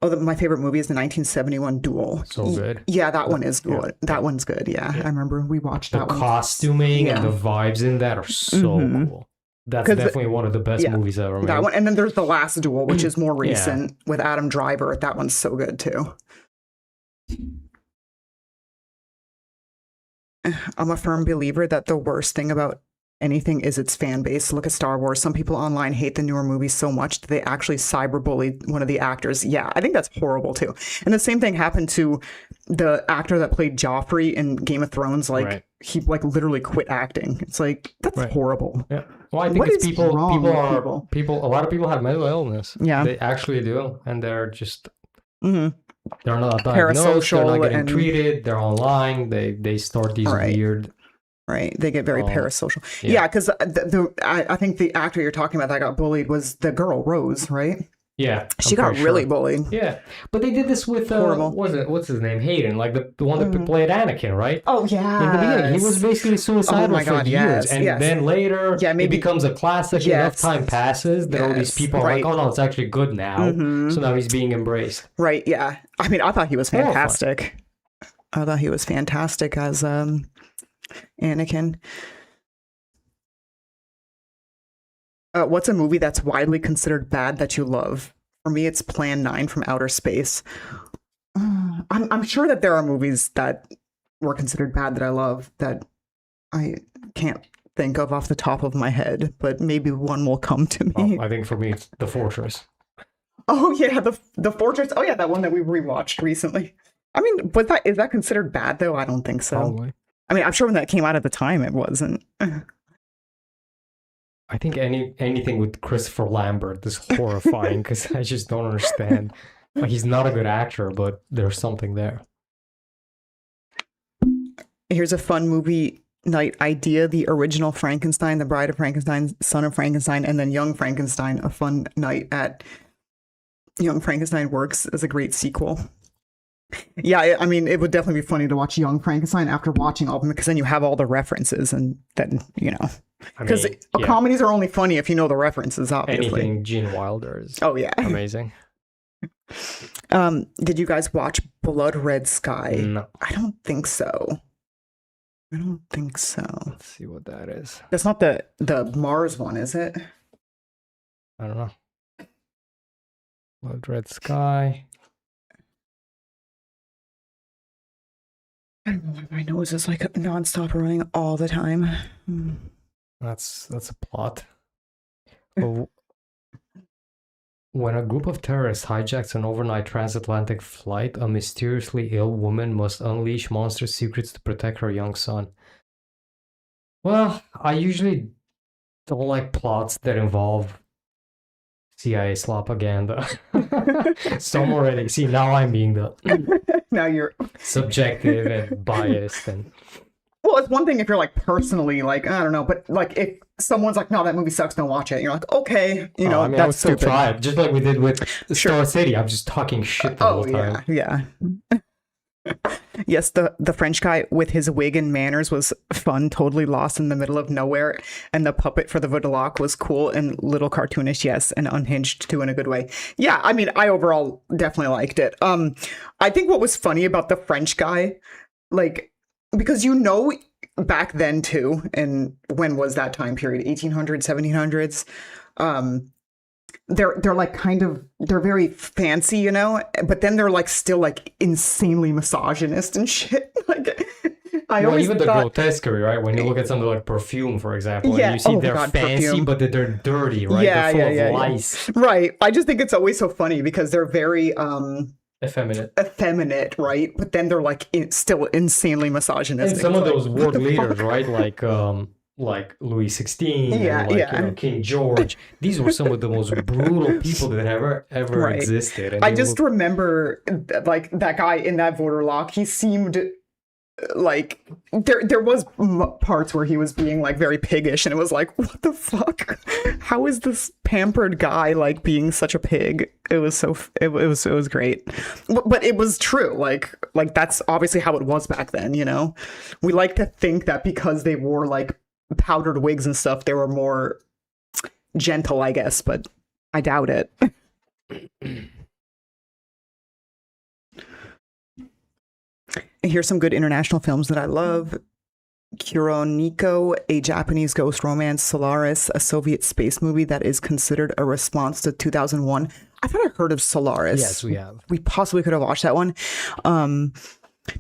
Oh, my favorite movie is the 1971 Duel. So good. Yeah, that one is good. That one's good. Yeah, I remember we watched that one. The costuming and the vibes in that are so cool. That's definitely one of the best movies ever made. That one, and then there's The Last Duel, which is more recent with Adam Driver. That one's so good too. I'm a firm believer that the worst thing about anything is its fan base. Look at Star Wars. Some people online hate the newer movies so much that they actually cyberbully one of the actors. Yeah, I think that's horrible too. And the same thing happened to the actor that played Joffrey in Game of Thrones. Like he like literally quit acting. It's like that's horrible. Yeah. Well, I think it's people. A lot of people have mental illness. Yeah, they actually do, and they're just. They're not diagnosed, they're not getting treated, they're online, they start these weird... Right, they get very parasocial. Yeah, because I think the actor you're talking about that got bullied was the girl, Rose, right? Yeah. She got really bullied. Yeah, but they did this with, what's his name, Hayden, like the one that played Anakin, right? Oh, yeah. In the beginning, he was basically suicidal for years, and then later, it becomes a classic, enough time passes, that all these people are like, oh no, it's actually good now, so now he's being embraced. Right, yeah. I mean, I thought he was fantastic. I thought he was fantastic as Anakin. What's a movie that's widely considered bad that you love? For me, it's Plan 9 from Outer Space. I'm sure that there are movies that were considered bad that I love that I can't think of off the top of my head, but maybe one will come to me. I think for me, it's The Fortress. Oh, yeah, the Fortress. Oh, yeah, that one that we rewatched recently. I mean, is that considered bad, though? I don't think so. Probably. I mean, I'm sure when that came out at the time, it wasn't. I think anything with Christopher Lambert is horrifying because I just don't understand. Like, he's not a good actor, but there's something there. Here's a fun movie night idea: the original Frankenstein, The Bride of Frankenstein, Son of Frankenstein, and then Young Frankenstein. A fun night at Young Frankenstein works as a great sequel. Yeah, I mean, it would definitely be funny to watch Young Frankenstein after watching all of them, because then you have all the references, and then, you know, because comedies are only funny if you know the references, obviously. Anything Gene Wilder is amazing. Did you guys watch Blood Red Sky? No. I don't think so. Let's see what that is. That's not the Mars one, is it? I don't know. Blood Red Sky. I don't know why my nose is like nonstop running all the time. That's a plot. When a group of terrorists hijacks an overnight transatlantic flight, a mysteriously ill woman must unleash monster secrets to protect her young son. Well, I usually don't like plots that involve CIA propaganda. So I'm already, see, now I'm being the now you're subjective and biased. And well, it's one thing if you're like personally like, I don't know, but like someone's like, no, that movie sucks, don't watch it. And you're like, okay, Oh, I mean, I would that's still stupid. try it, just like we did with Sure. Star City. I'm just talking shit the whole time. Yeah. Yes, the French guy with his wig and manners was fun, totally lost in the middle of nowhere, and the puppet for the Vodalok was cool and little cartoonish, yes, and unhinged too in a good way. Yeah, I mean, I overall definitely liked it. I think what was funny about the French guy, like, because back then too, and when was that time period? 1800s, 1700s. They're like they're very fancy, but then they're like still like insanely misogynist and shit. Like I always even the thought, grotesquerie, right? When you look at something like perfume, for example, Yeah. and you see Oh my they're God, fancy, perfume. but that they're dirty, right? Yeah, They're full yeah, of yeah. lice, Right. I just think it's always so funny because they're very effeminate. effeminate, right? But then they're like still insanely misogynistic. And some It's of like, those what world the leaders, fuck? right? Like Louis XVI, Yeah, and like yeah. King George. These were some of the most brutal people that ever Right. existed. And I they just look- remember like that guy in that voter lock. He seemed like there was parts where he was being like very piggish, and it was like, what the fuck? How is this pampered guy like being such a pig? It was it was great, but it was true. Like that's obviously how it was back then. We like to think that because they wore like powdered wigs and stuff, they were more gentle, I guess, but I doubt it. Here's some good international films that I love. Kuroniko, a Japanese ghost romance. Solaris, a Soviet space movie that is considered a response to 2001. I thought I heard of Solaris. Yes, we have. We possibly could have watched that one.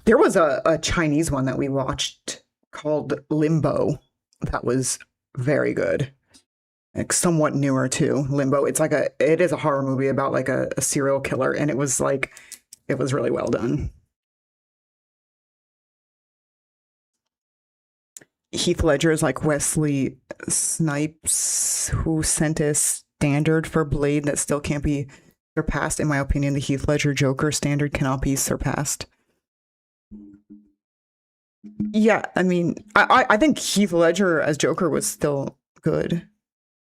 There was a Chinese one that we watched called Limbo that was very good. Like somewhat newer too. Limbo. It is a horror movie about like a serial killer, and it was really well done. Heath Ledger is like Wesley Snipes, who set a standard for Blade that still can't be surpassed. In my opinion, the Heath Ledger Joker standard cannot be surpassed. Yeah, I mean, I think Heath Ledger as Joker was still good,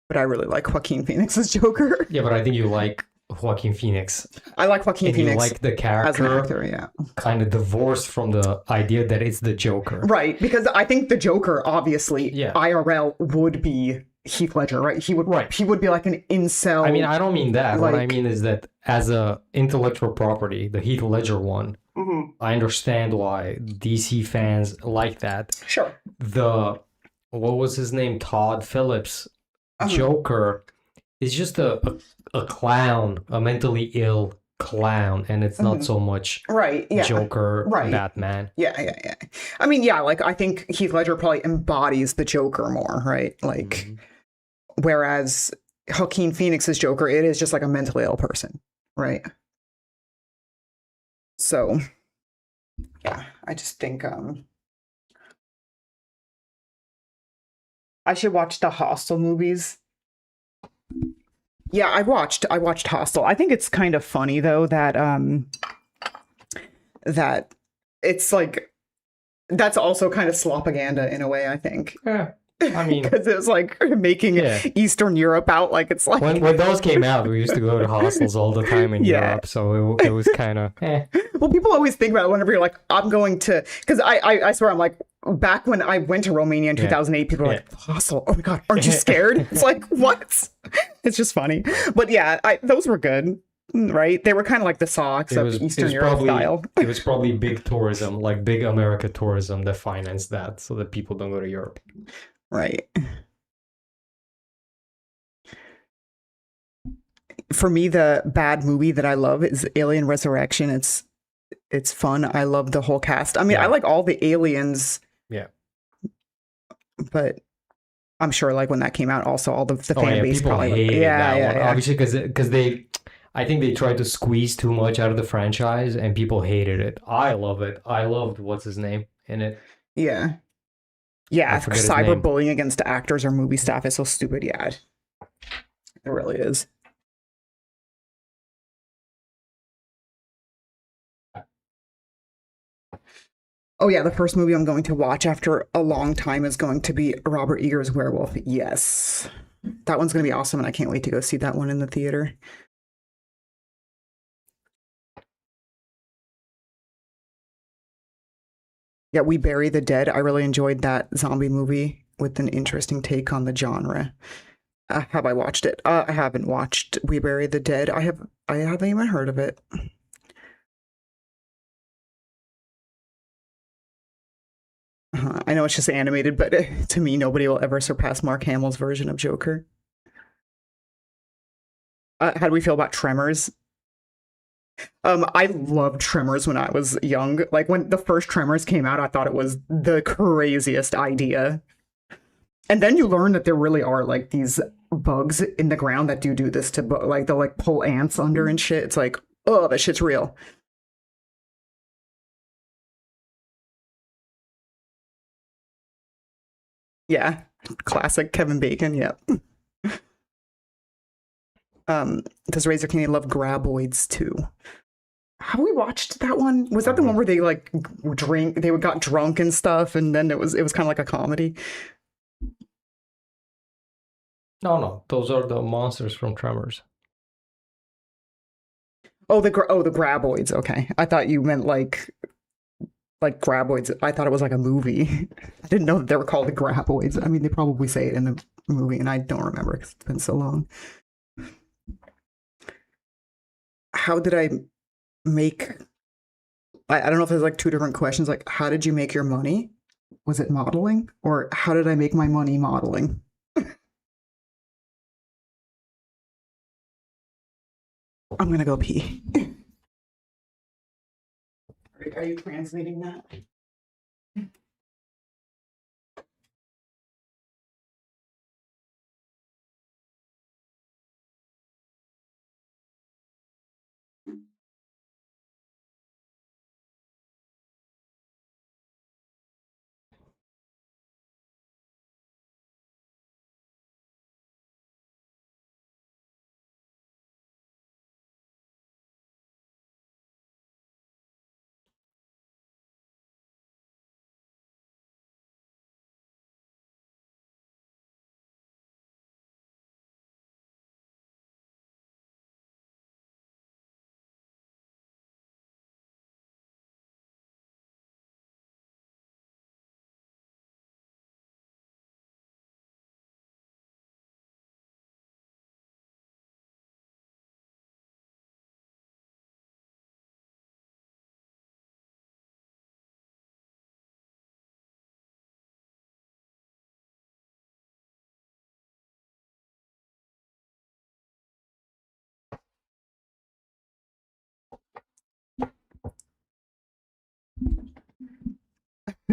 but I really like Joaquin Phoenix as Joker. Yeah, but I think you like Joaquin Phoenix. I like Joaquin And Phoenix you like the as an character, actor, yeah. kind of divorced from the idea that it's the Joker. Right, because I think the Joker, obviously, Yeah. IRL would be Heath Ledger, right? He would be like an incel. I mean, I don't mean that. What I like- mean is that as a intellectual property, the Heath Ledger one, I understand why DC fans like that. Sure. What was his name? Todd Phillips Uh-huh. Joker is just a clown, a mentally ill clown, and it's not so much Right, yeah. Joker, Right. Batman. Yeah. I mean, yeah, like I think Heath Ledger probably embodies the Joker more, right? Like, whereas Joaquin Phoenix's Joker, it is just like a mentally ill person, right? So, yeah, I just think I should watch the Hostel movies. Yeah, I watched Hostel. I think it's kind of funny though that that it's like that's also kind of slopaganda in a way, I think. Yeah, I mean, Because it was like making Yeah. Eastern Europe out like it's like when those came out, we used to go to hostels all the time in Yeah. Europe, so it was kind of well, people always think about it whenever you're like, I'm going to, because I swear I'm like, back when I went to Romania in 2008, people were like, hostel, oh my God, aren't you scared? It's like, what? It's just funny. But yeah, those were good, right? They were kind of like the socks of Eastern Europe style. It was probably big tourism, like big America tourism, that financed that, so that people don't go to Europe. Right. For me, the bad movie that I love is Alien Resurrection. It's fun. I love the whole cast. I mean, Yeah. I like all the aliens. Yeah. But I'm sure like when that came out, also all the fan base people probably hated that one. yeah. Obviously, because I think they tried to squeeze too much out of the franchise, and people hated it. I love it. I loved what's his name in it. Yeah. I Yeah, forget his name. cyberbullying against actors or movie staff is so stupid. Yeah, it really is. Oh yeah, the first movie I'm going to watch after a long time is going to be Robert Eager's Werewolf. Yes. That one's going to be awesome, and I can't wait to go see that one in the theater. Yeah, We Bury the Dead. I really enjoyed that zombie movie with an interesting take on the genre. Have I watched it? I haven't watched We Bury the Dead. I haven't even heard of it. I know it's just animated, but to me, nobody will ever surpass Mark Hamill's version of Joker. How do we feel about Tremors? I loved Tremors when I was young. Like when the first Tremors came out, I thought it was the craziest idea. And then you learn that there really are like these bugs in the ground that do this to like they'll like pull ants under and shit. It's like, oh, that shit's real. Yeah, classic Kevin Bacon. Yeah. Does Razor Candy love graboids too? Have we watched that one? Was that the one where they like they got drunk and stuff, and then it was kind of like a comedy? No, no, those are the monsters from Tremors. Oh, the graboids. Okay, I thought you meant like graboids. I thought it was like a movie. I didn't know that they were called the graboids. I mean, they probably say it in the movie, and I don't remember because it's been so long. How did I make? I don't know if there's like two different questions. Like, how did you make your money? Was it modeling, or how did I make my money modeling? I'm gonna go pee. Are you translating that?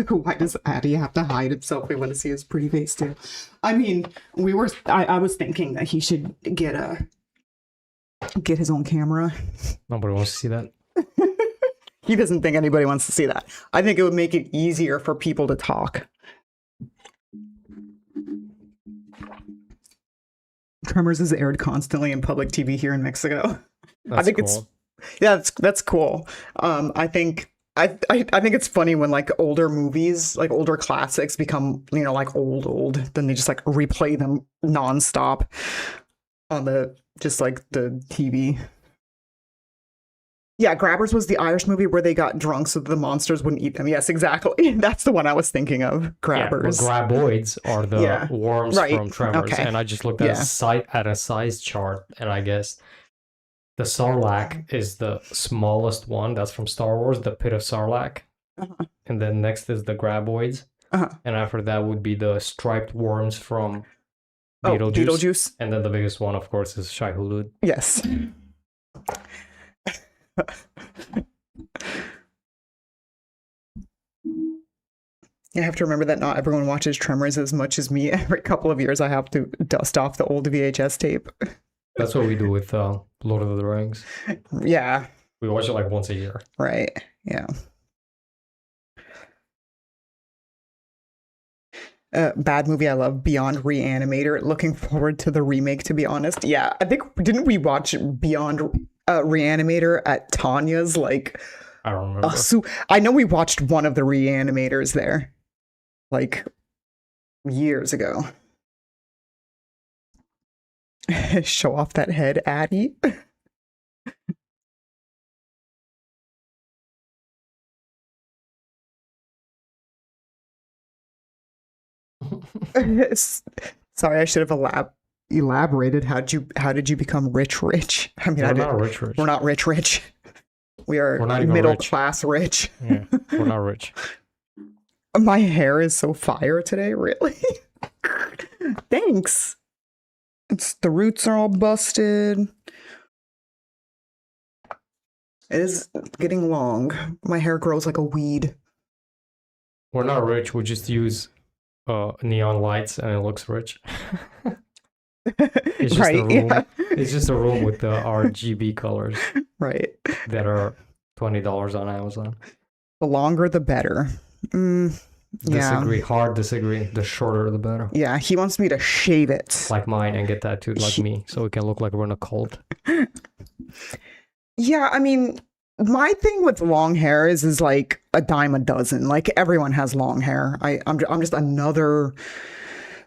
Why does Addy have to hide himself? We want to see his pretty face too. I mean, I was thinking that he should get his own camera. Nobody wants to see that. He doesn't think anybody wants to see that. I think it would make it easier for people to talk. Tremors is aired constantly in public TV here in Mexico. That's I think cool. that's cool. I think it's funny when like older movies, like older classics become, like old, then they just like replay them nonstop on the TV. Yeah, Grabbers was the Irish movie where they got drunk so the monsters wouldn't eat them. Yes, exactly. That's the one I was thinking of. Grabbers. Yeah, well, graboids are the worms right. from Tremors, Okay. and I just looked at a size chart, and I guess the Sarlacc is the smallest one. That's from Star Wars, the Pit of Sarlacc. And then next is the graboids. And after that would be the striped worms from Beetlejuice. And then the biggest one, of course, is Shai Hulud. Yes. You have to remember that not everyone watches Tremors as much as me. Every couple of years, I have to dust off the old VHS tape. That's what we do with Lord of the Rings. Yeah. We watch it like once a year. Right. Yeah. Bad movie I love, Beyond Reanimator. Looking forward to the remake, to be honest. Yeah, I think, didn't we watch Beyond Reanimator at Tanya's, like, I don't remember. So I know we watched one of the Reanimators there, like years ago. Show off that head, Addie. Sorry, I should have elaborated. How did you become rich? I mean, We're not rich. we're not rich. We are We're not even middle rich. class rich. Yeah, we're not rich. My hair is so fire today, really. Thanks. The roots are all busted. It is getting long. My hair grows like a weed. We're not rich. We just use neon lights, and it looks rich. It's just Right, a room. yeah. It's just a room with the RGB colors Right. that are $20 on Amazon. The longer, the better. Yeah. Disagree. Hard disagree. The shorter, the better. Yeah, he wants me to shave it. Like mine and get tattooed like me, so we can look like we're in a cult. Yeah, I mean, my thing with long hair is like a dime a dozen. Like everyone has long hair. I'm just another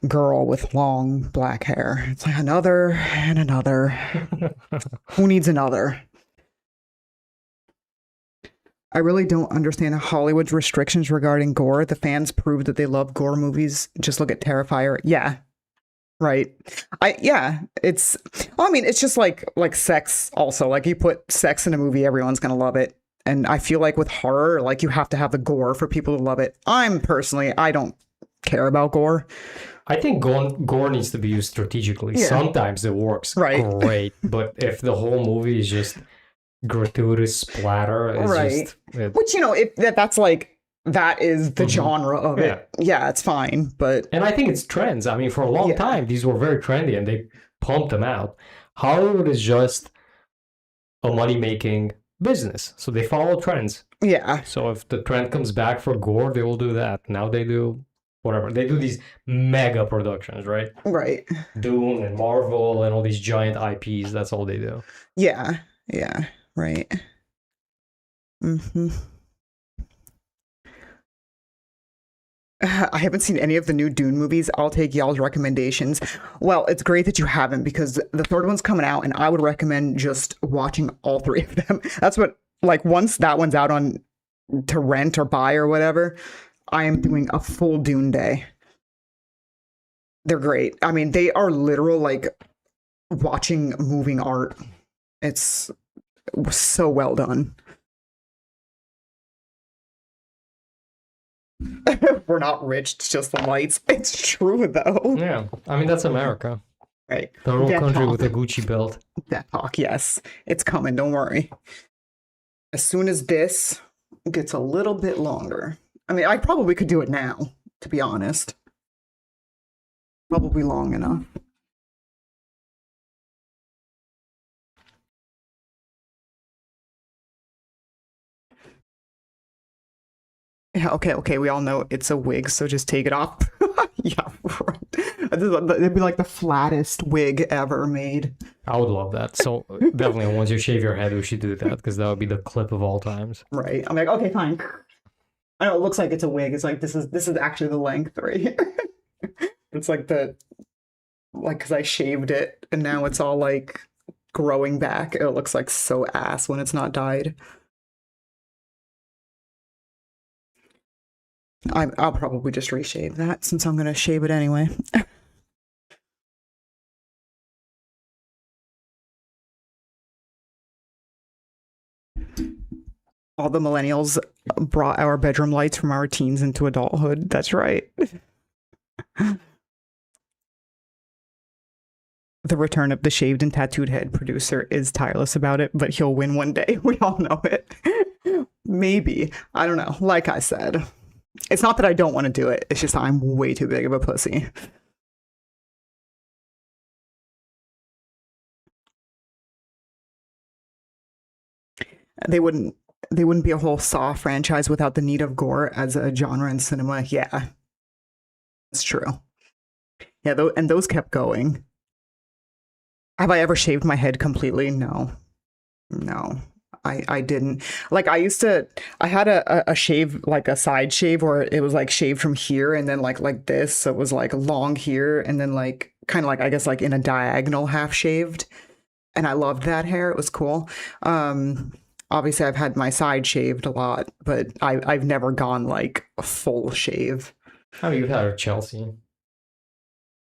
girl with long black hair. It's like another and another. Who needs another? I really don't understand Hollywood's restrictions regarding gore. The fans prove that they love gore movies. Just look at Terrifier. Yeah. Right. It's well, I mean, it's just like sex also. Like you put sex in a movie, everyone's gonna love it. And I feel like with horror, like you have to have the gore for people to love it. I don't care about gore. I think gore needs to be used strategically. Yeah. Sometimes it works great, but if the whole movie is just gratuitous splatter, it's just which if that's like that is the genre of it. Yeah, it's fine. But and I think it's trends. I mean, for a long time, these were very trendy, and they pumped them out. Hollywood is just a money-making business, so they follow trends. Yeah. So if the trend comes back for gore, they will do that. Now they do whatever. They do these mega productions, right? Right. Dune and Marvel and all these giant IPs. That's all they do. Yeah. Yeah. Right. I haven't seen any of the new Dune movies. I'll take y'all's recommendations. Well, it's great that you haven't because the third one's coming out and I would recommend just watching all three of them. That's what, like, once that one's out on to rent or buy or whatever, I am doing a full Dune day. They're great. I mean, they are literal, like, watching moving art. It's so well done. We're not rich, it's just the lights. It's true though. Yeah, I mean that's America, right? The whole Death country talk. with a Gucci belt. That talk, yes, it's coming. Don't worry. As soon as this gets a little bit longer, I mean, I probably could do it now. To be honest, probably long enough. Yeah, okay. We all know it's a wig, so just take it off. Yeah, right. It'd be like the flattest wig ever made. I would love that. So definitely, once you shave your head, we should do that because that would be the clip of all times. Right. I'm like, okay, fine. I know it looks like it's a wig. It's like this is actually the length right here. It's like because I shaved it and now it's all like growing back. It looks like so ass when it's not dyed. I'll probably just reshave that since I'm gonna shave it anyway. All the millennials brought our bedroom lights from our teens into adulthood. That's right. The return of the shaved and tattooed head producer is tireless about it, but he'll win one day. We all know it. Maybe. I don't know. Like I said, it's not that I don't want to do it. It's just I'm way too big of a pussy. They wouldn't be a whole Saw franchise without the need of gore as a genre in cinema. Yeah. It's true. Yeah, and those kept going. Have I ever shaved my head completely? No. I didn't. Like I had a shave, like a side shave where it was like shaved from here and then like this. So it was like long here and then like kind of like, I guess like in a diagonal half shaved. And I loved that hair. It was cool. Obviously I've had my side shaved a lot, but I've never gone like a full shave. Oh, you've had a Chelsea.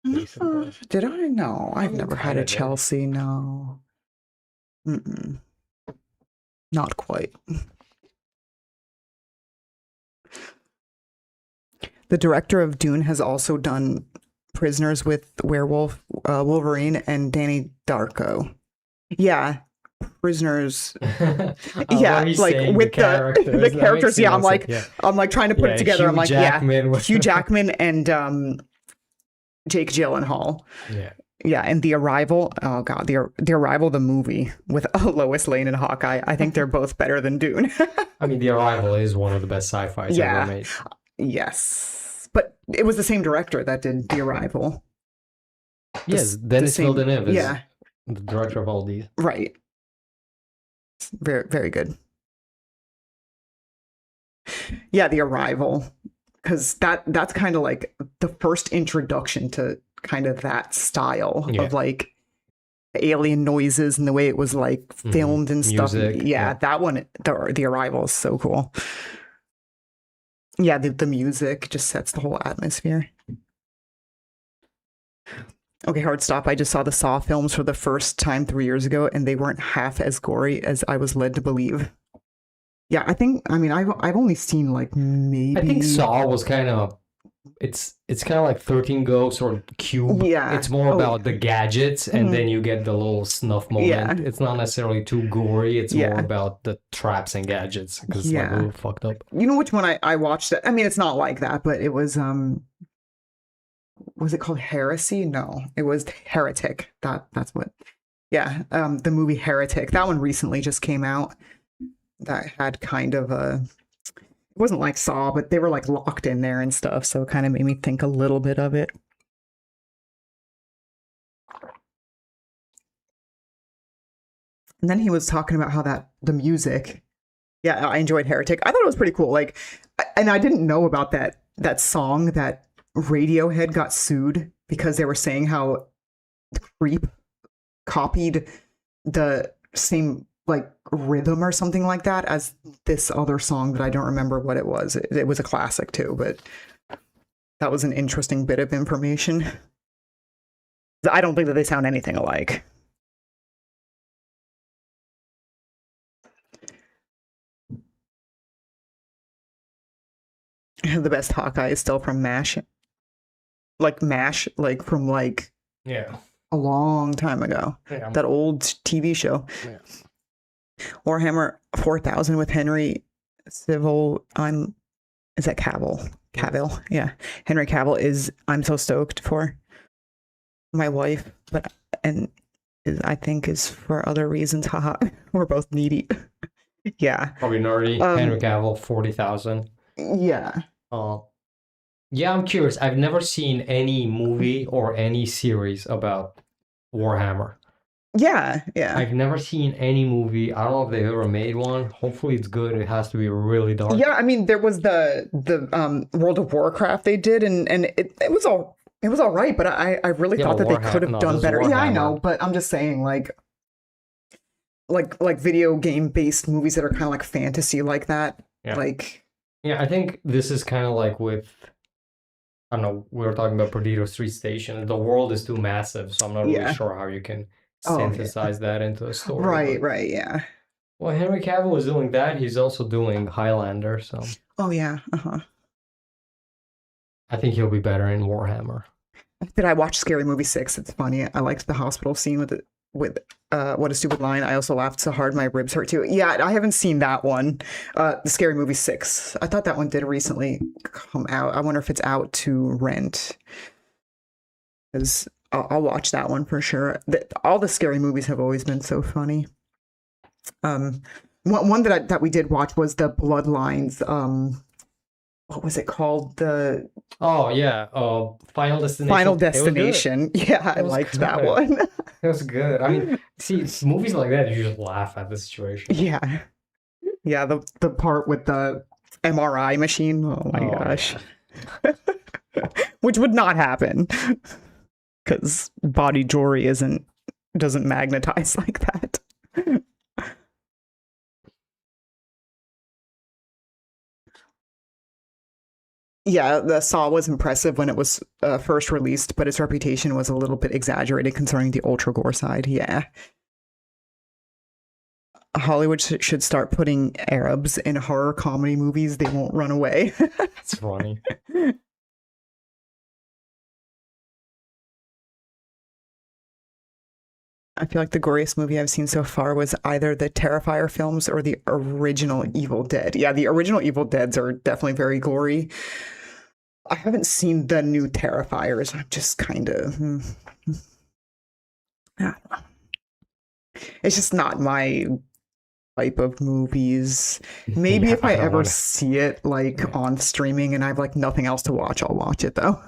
Did I? No, I've never had a kinda did. Chelsea. No. Mm-mm. Not quite. The director of Dune has also done Prisoners with Werewolf, Wolverine, and Danny Darko. Yeah, Prisoners. Yeah, like with the characters. Yeah, I'm like trying to put it together. I'm like, Hugh Jackman and Jake Gyllenhaal. Yeah, and The Arrival. Oh god, the Arrival, the movie with Lois Lane and Hawkeye. I think they're both better than Dune. I mean, The Arrival is one of the best sci-fis ever made. Yes, but it was the same director that did The Arrival. Yes, Denis Villeneuve is yeah, the director of all these. Right. Very, very good. Yeah, The Arrival, because that's kind of like the first introduction to kind of that style of like alien noises and the way it was like filmed and stuff. Music, yeah, that one, the Arrival is so cool. Yeah, the music just sets the whole atmosphere. Okay, hard stop. I just saw the Saw films for the first time 3 years ago, and they weren't half as gory as I was led to believe. Yeah, I mean, I've only seen like maybe. I think Saw was kind of. It's kind of like 13 Ghosts or Cube. Yeah. It's more about the gadgets, and then you get the little snuff moment. Yeah. It's not necessarily too gory. It's more about the traps and gadgets because it's like a little fucked up. You know which one I watched? I mean, it's not like that, but it was it called Heresy? No, it was Heretic. That's what. Yeah, the movie Heretic. That one recently just came out. That had kind of a. It wasn't like Saw, but they were like locked in there and stuff, so it kind of made me think a little bit of it. And then he was talking about how the music. Yeah, I enjoyed Heretic. I thought it was pretty cool. Like, and I didn't know about that song that Radiohead got sued because they were saying how Creep copied the same like rhythm or something like that as this other song that I don't remember what it was. It was a classic too, but that was an interesting bit of information. I don't think that they sound anything alike. The best Hawkeye is still from MASH. Like MASH, like from like a long time ago. Yeah. That old TV show. Yeah. Warhammer 4000 with Henry Cavill. Is that Cavill? Cavill, yeah. Henry Cavill is. I'm so stoked for my wife, but I think is for other reasons. Haha, we're both needy. Yeah. Probably nerdy. Henry Cavill 40,000. Yeah. Yeah, I'm curious. I've never seen any movie or any series about Warhammer. Yeah. I've never seen any movie. I don't know if they ever made one. Hopefully it's good. It has to be really dark. Yeah, I mean there was the World of Warcraft they did and it was all right, but I really thought that they could have done better. Yeah, I know, but I'm just saying like video game based movies that are kind of like fantasy like that. Yeah. Like I think this is kind of like with I don't know, we were talking about Perdido Street Station. The world is too massive, so I'm not really sure how you can synthesize that into a story. Right, yeah. Well, Henry Cavill is doing that. He's also doing Highlander, so. Oh yeah, I think he'll be better in Warhammer. Did I watch Scary Movie 6? It's funny. I liked the hospital scene with What a Stupid Line. I also laughed so hard my ribs hurt too. Yeah, I haven't seen that one. The Scary Movie 6. I thought that one did recently come out. I wonder if it's out to rent. Because I'll watch that one for sure. All the scary movies have always been so funny. One that we did watch was the Bloodlines. What was it called? Final Destination. Final Destination. Yeah, I liked that one. It was good. I mean, see, movies like that, you just laugh at the situation. Yeah. Yeah, the part with the MRI machine. Oh my Oh gosh. yeah. Which would not happen because body jewelry doesn't magnetize like that. Yeah, the Saw was impressive when it was first released, but its reputation was a little bit exaggerated concerning the ultra gore side. Yeah. Hollywood should start putting Arabs in horror comedy movies. They won't run away. It's funny. I feel like the goriest movie I've seen so far was either the Terrifier films or the original Evil Dead. Yeah, the original Evil Deads are definitely very gory. I haven't seen the new Terrifiers. I'm just kind of. It's just not my type of movies. Maybe Yeah, if I don't ever wanna- see it like on streaming and I've like nothing else to watch, I'll watch it though.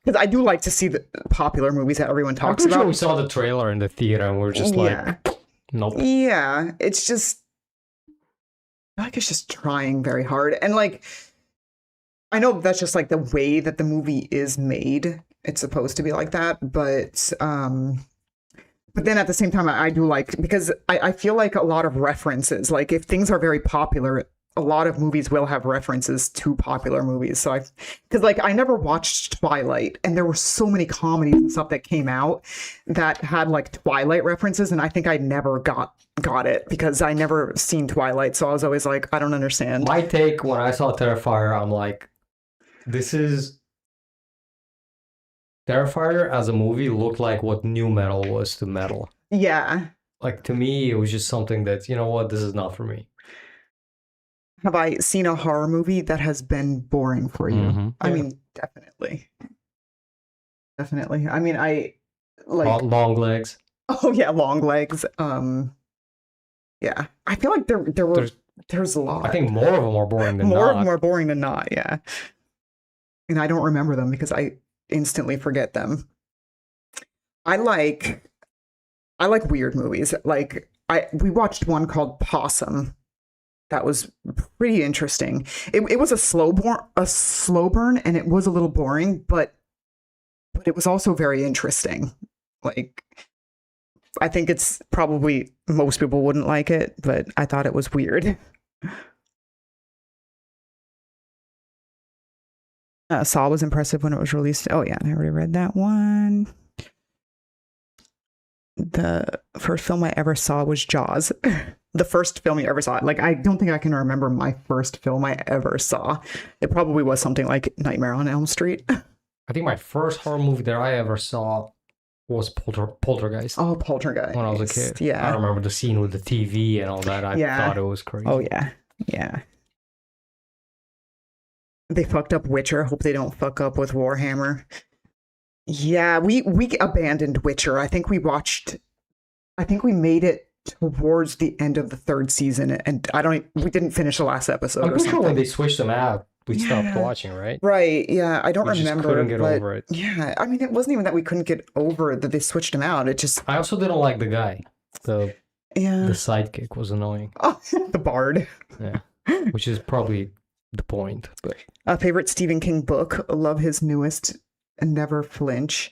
Because I do like to see the popular movies that everyone I'm talks pretty sure about. we saw the trailer in the theater and we're just Yeah. like, nope. Yeah, it's just I feel like it's just trying very hard. And like I know that's just like the way that the movie is made. It's supposed to be like that, but then at the same time I do like because I feel like a lot of references, like if things are very popular, a lot of movies will have references to popular movies. So because like I never watched Twilight, and there were so many comedies and stuff that came out that had like Twilight references, and I think I never got it because I never seen Twilight. So I was always like, I don't understand. My take when I saw Terrifier, I'm like, this is Terrifier as a movie looked like what new metal was to metal. Yeah. Like to me, it was just something that, you know what, this is not for me. Have I seen a horror movie that has been boring for you? Mhm. I Yeah. mean, definitely. Definitely. I mean, I like Long legs. oh yeah, long legs. Yeah. I feel like there's a lot. I think more of them are boring than More of not. them are boring than not, yeah. And I don't remember them because I instantly forget them. I like weird movies. Like we watched one called Possum. That was pretty interesting. It was a slow burn, and it was a little boring, but it was also very interesting. Like I think it's probably most people wouldn't like it, but I thought it was weird. Saw was impressive when it was released. Oh yeah, I already read that one. The first film I ever saw was Jaws. The first film you ever saw. Like I don't think I can remember my first film I ever saw. It probably was something like Nightmare on Elm Street. I think my first horror movie that I ever saw was Poltergeist. Oh, Poltergeist. When I was a kid. Yeah. I remember the scene with the TV and all that. I thought it was crazy. Oh yeah. Yeah. They fucked up Witcher. Hope they don't fuck up with Warhammer. Yeah, we abandoned Witcher. I think we made it towards the end of the third season, and we didn't finish the last episode. I'm or pretty sure when something. they switched them out, we stopped watching, right? Right, yeah, I don't We just remember. couldn't get but over it. Yeah, I mean, it wasn't even that we couldn't get over it, that they switched him out. It just I also didn't like the guy. The yeah, sidekick was annoying. oh, the bard. Yeah, which is probably the point. But Favorite Stephen King book. Love his newest, Never Flinch.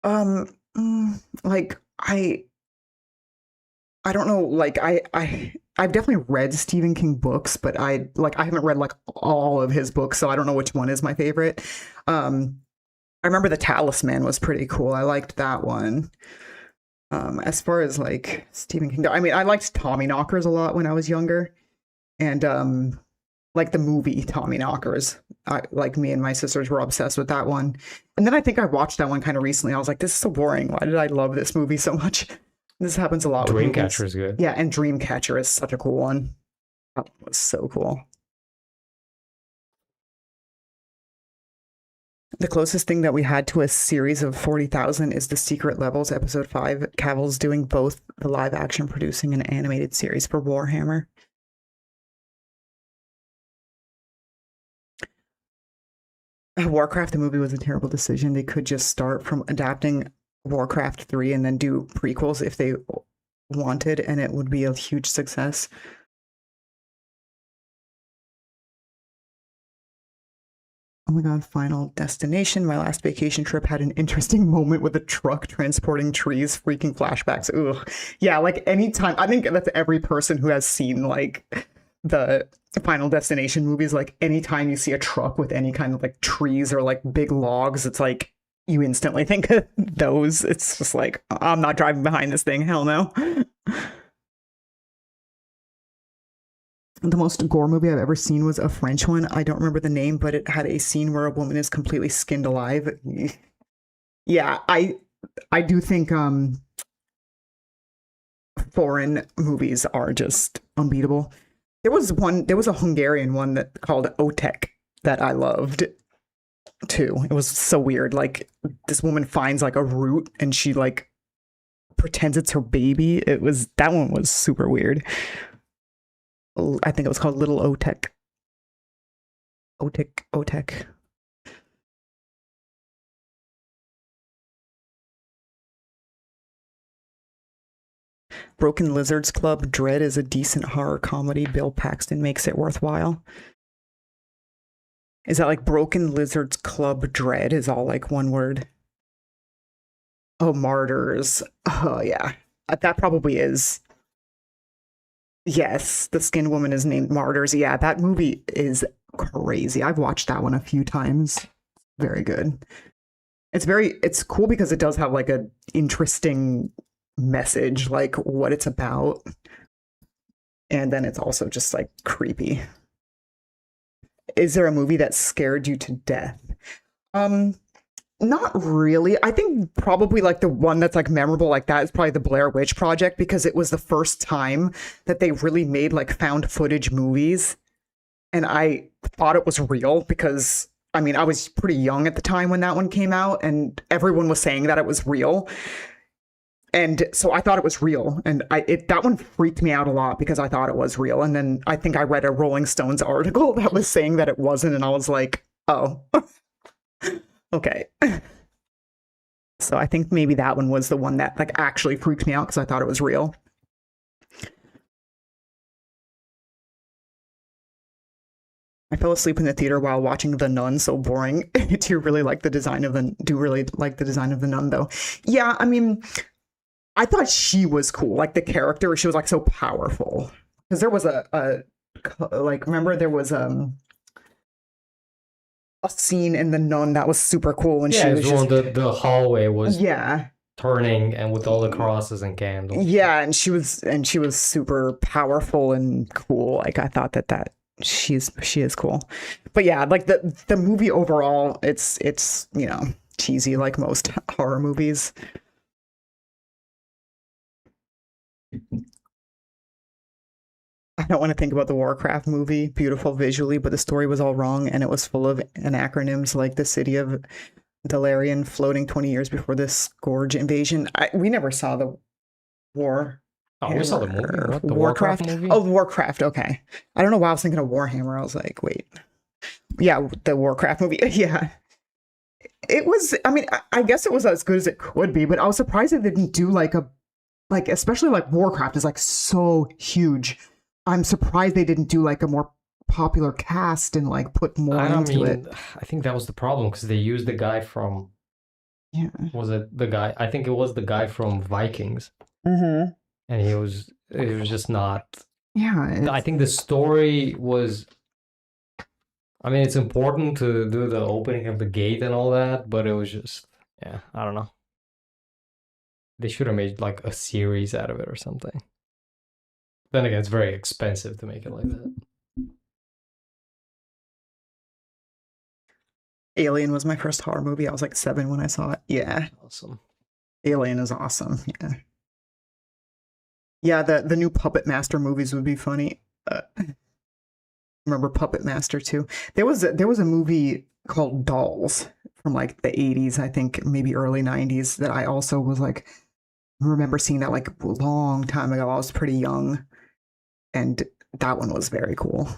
Like I don't know. Like I've definitely read Stephen King books, but I haven't read like all of his books, so I don't know which one is my favorite. I remember The Talisman was pretty cool. I liked that one. As far as like Stephen King, I mean, I liked Tommy Knockers a lot when I was younger, and like the movie Tommy Knockers. Like me and my sisters were obsessed with that one. And then I think I watched that one kind of recently. I was like, this is so boring. Why did I love this movie so much? This happens a lot with movies. Dreamcatcher is good. Yeah, and Dreamcatcher is such a cool one. That was so cool. The closest thing that we had to a series of 40,000 is The Secret Levels, Episode 5. Cavill's doing both the live action producing an animated series for Warhammer. Warcraft, the movie, was a terrible decision. They could just start from adapting Warcraft 3 and then do prequels if they wanted, and it would be a huge success. Oh my god, Final Destination. My last vacation trip had an interesting moment with a truck transporting trees, freaking flashbacks. Ugh. Yeah, like anytime, I think that's every person who has seen like the Final Destination movies, like anytime you see a truck with any kind of like trees or like big logs, it's like you instantly think of those. It's just like, I'm not driving behind this thing, hell no. The most gore movie I've ever seen was a French one. I don't remember the name, but it had a scene where a woman is completely skinned alive. Yeah, I do think foreign movies are just unbeatable. There was a Hungarian one that called Otek that I loved too. It was so weird. Like this woman finds like a root and she like pretends it's her baby. That one was super weird. I think it was called Little Otek. Otek. Broken Lizards Club. Dread is a decent horror comedy. Bill Paxton makes it worthwhile. Is that like Broken Lizards Club Dread is all like one word? Oh, Martyrs. Oh, yeah. That probably is. Yes, the Skin Woman is named Martyrs. Yeah, that movie is crazy. I've watched that one a few times. Very good. It's cool because it does have like a interesting message, like what it's about. And then it's also just like creepy. Is there a movie that scared you to death? Not really. I think probably like the one that's like memorable like that is probably the Blair Witch Project, because it was the first time that they really made like found footage movies. And I thought it was real because I mean, I was pretty young at the time when that one came out and everyone was saying that it was real. And so I thought it was real. And that one freaked me out a lot because I thought it was real. And then I think I read a Rolling Stones article that was saying that it wasn't. And I was like, oh, okay. So I think maybe that one was the one that like actually freaked me out because I thought it was real. I fell asleep in the theater while watching The Nun. So boring. Do you really like the design of the nun though? Yeah, I mean, I thought she was cool. Like the character, she was like so powerful. Because there was remember there was a scene in The Nun that was super cool when she was just, the hallway was yeah, turning and with all the crosses and candles. yeah, and she was super powerful and cool. Like I thought that she is cool. But yeah, like the movie overall, it's cheesy like most horror movies. I don't want to think about the Warcraft movie. Beautiful visually, but the story was all wrong, and it was full of acronyms like the city of Delarian floating 20 years before the Scourge invasion. We never saw the War. Oh, we saw the movie. What, the Warcraft movie? Oh, Warcraft. Okay, I don't know why I was thinking of Warhammer. I was like, wait, yeah, the Warcraft movie. Yeah, it was. I mean, I guess it was as good as it could be, but I was surprised they didn't do especially like Warcraft is like so huge. I'm surprised they didn't do like a more popular cast and like put more into it. I think that was the problem because they used the guy from. Yeah. Was it the guy? I think it was the guy from Vikings. Mm-hmm. And it was just not. Yeah. I think the story was. I mean, it's important to do the opening of the gate and all that, but it was just, yeah, I don't know. They should have made like a series out of it or something. Then again, it's very expensive to make it like that. Alien was my first horror movie. I was like 7 when I saw it. Yeah. Awesome. Alien is awesome. Yeah. Yeah, the new Puppet Master movies would be funny. Remember Puppet Master too? There was a movie called Dolls from like the 80s, I think maybe early 90s, that I also was like, remember seeing that like a long time ago. I was pretty young. And that one was very cool.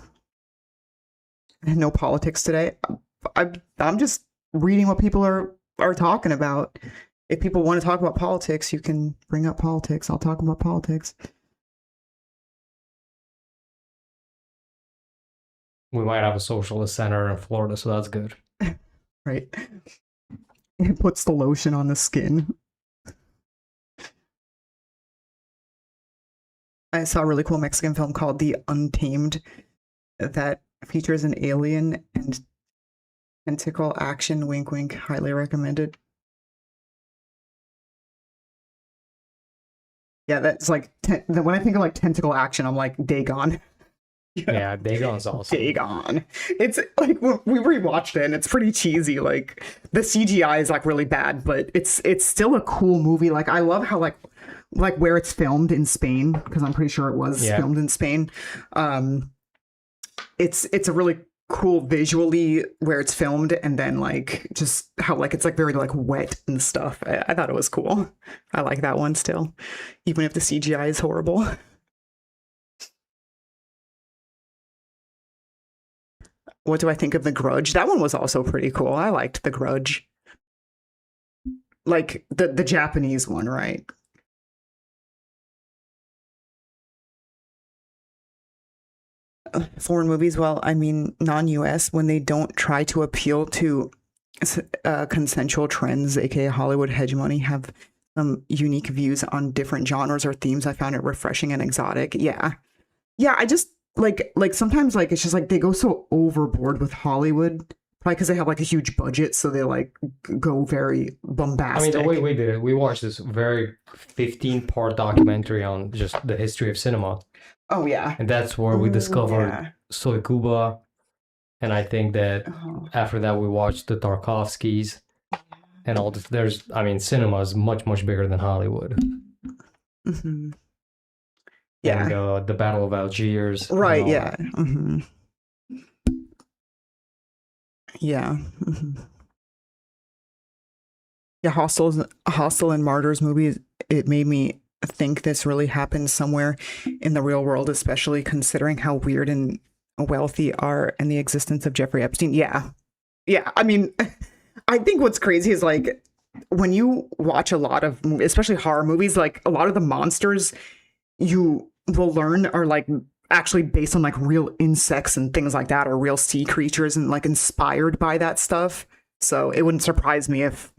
No politics today. I'm just reading what people are talking about. If people want to talk about politics, you can bring up politics. I'll talk about politics. We might have a socialist senator in Florida, so that's good. Right. It puts the lotion on the skin. I saw a really cool Mexican film called The Untamed that features an alien and tentacle action. Wink, wink. Highly recommended. Yeah, that's like when I think of like tentacle action, I'm like Dagon. Yeah, Dagon's awesome. Dagon. It's like we rewatched it, and it's pretty cheesy. Like the CGI is like really bad, but it's still a cool movie. Like I love how like where it's filmed in Spain, because I'm pretty sure it was filmed in Spain. It's a really cool visually where it's filmed, and then like just how like it's like very like wet and stuff. I thought it was cool. I like that one still, even if the CGI is horrible. What do I think of The Grudge? That one was also pretty cool. I liked The Grudge. Like the Japanese one, right? Foreign movies, well, I mean, non-US, when they don't try to appeal to consensual trends, aka Hollywood hegemony, have some unique views on different genres or themes. I found it refreshing and exotic. Yeah. I just like sometimes like it's just like they go so overboard with Hollywood, probably because they have like a huge budget, so they like go very bombastic. I mean, the way we did it, we watched this very 15-part documentary on just the history of cinema. Oh yeah. And that's where we discovered Soy Cuba. And I think that after that we watched the Tarkovskys and all this. I mean, cinema is much, much bigger than Hollywood. Mm-hmm. Yeah. And the Battle of Algiers. Right, yeah. Mm-hmm. Yeah. Mm-hmm. Yeah, Hostel and Martyrs movies, it made me think this really happened somewhere in the real world, especially considering how weird and wealthy are and the existence of Jeffrey Epstein. Yeah. I mean, I think what's crazy is like when you watch a lot of, especially horror movies, like a lot of the monsters you will learn are like actually based on like real insects and things like that, or real sea creatures, and like inspired by that stuff. So it wouldn't surprise me if,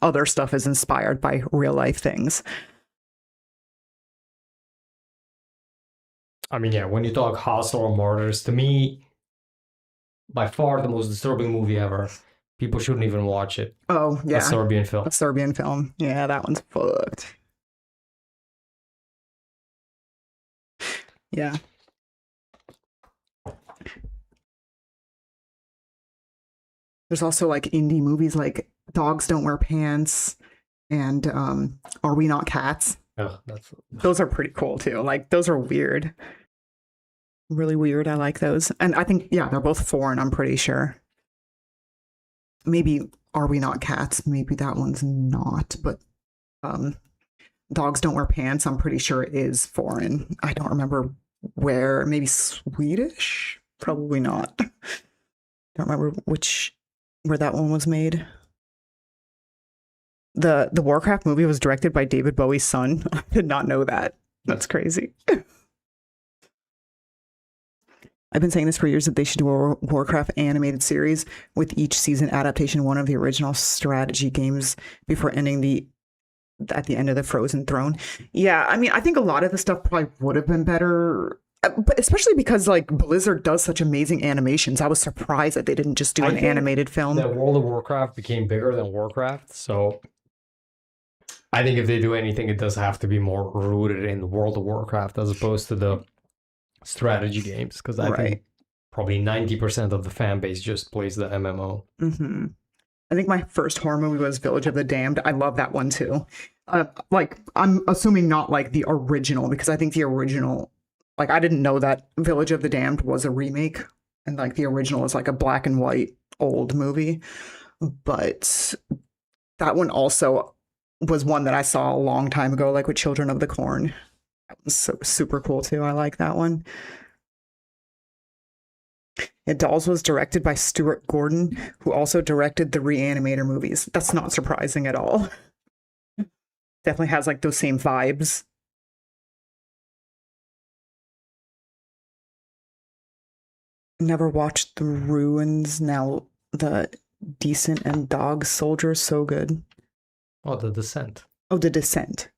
other stuff is inspired by real life things. I mean, yeah, when you talk Hostel or Martyrs, to me, by far the most disturbing movie ever. People shouldn't even watch it. Oh, yeah. A Serbian film. A Serbian film. Yeah, that one's fucked. Yeah. There's also like indie movies like Dogs Don't Wear Pants and Are We Not Cats? Oh, those are pretty cool too. Like those are weird. Really weird. I like those. And I think, yeah, they're both foreign, I'm pretty sure. Maybe Are We Not Cats? Maybe that one's not, but Dogs Don't Wear Pants, I'm pretty sure it is foreign. I don't remember where. Maybe Swedish? Probably not. Don't remember where that one was made. The Warcraft movie was directed by David Bowie's son. I did not know that. That's crazy. I've been saying this for years that they should do a Warcraft animated series with each season adaptation one of the original strategy games before ending at the end of the Frozen Throne. Yeah, I mean, I think a lot of the stuff probably would have been better, but especially because like Blizzard does such amazing animations. I was surprised that they didn't just do an animated film. That World of Warcraft became bigger than Warcraft, so I think if they do anything, it does have to be more rooted in World of Warcraft as opposed to the strategy games, because I think probably 90% of the fan base just plays the MMO. Mm-hmm. I think my first horror movie was Village of the Damned. I love that one too. Like I'm assuming not like the original, because I think the original, like I didn't know that Village of the Damned was a remake, and like the original is like a black and white old movie. But that one also was one that I saw a long time ago, like with Children of the Corn. That was so super cool too. I like that one. Yeah, Dolls was directed by Stuart Gordon, who also directed the Reanimator movies. That's not surprising at all. Definitely has like those same vibes. Never watched The Ruins. Now the Decent and Dog Soldier, so good. Oh, The Descent. Oh, The Descent.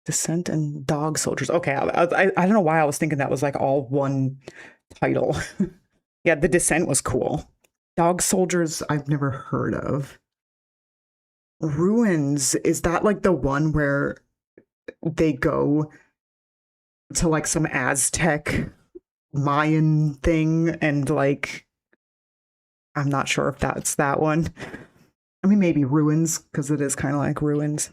Descent and Dog Soldiers. Okay, I don't know why I was thinking that was like all one title. Yeah, The Descent was cool. Dog Soldiers, I've never heard of. Ruins, is that like the one where they go to like some Aztec Mayan thing and like I'm not sure if that's that one. I mean, maybe Ruins, because it is kind of like Ruins.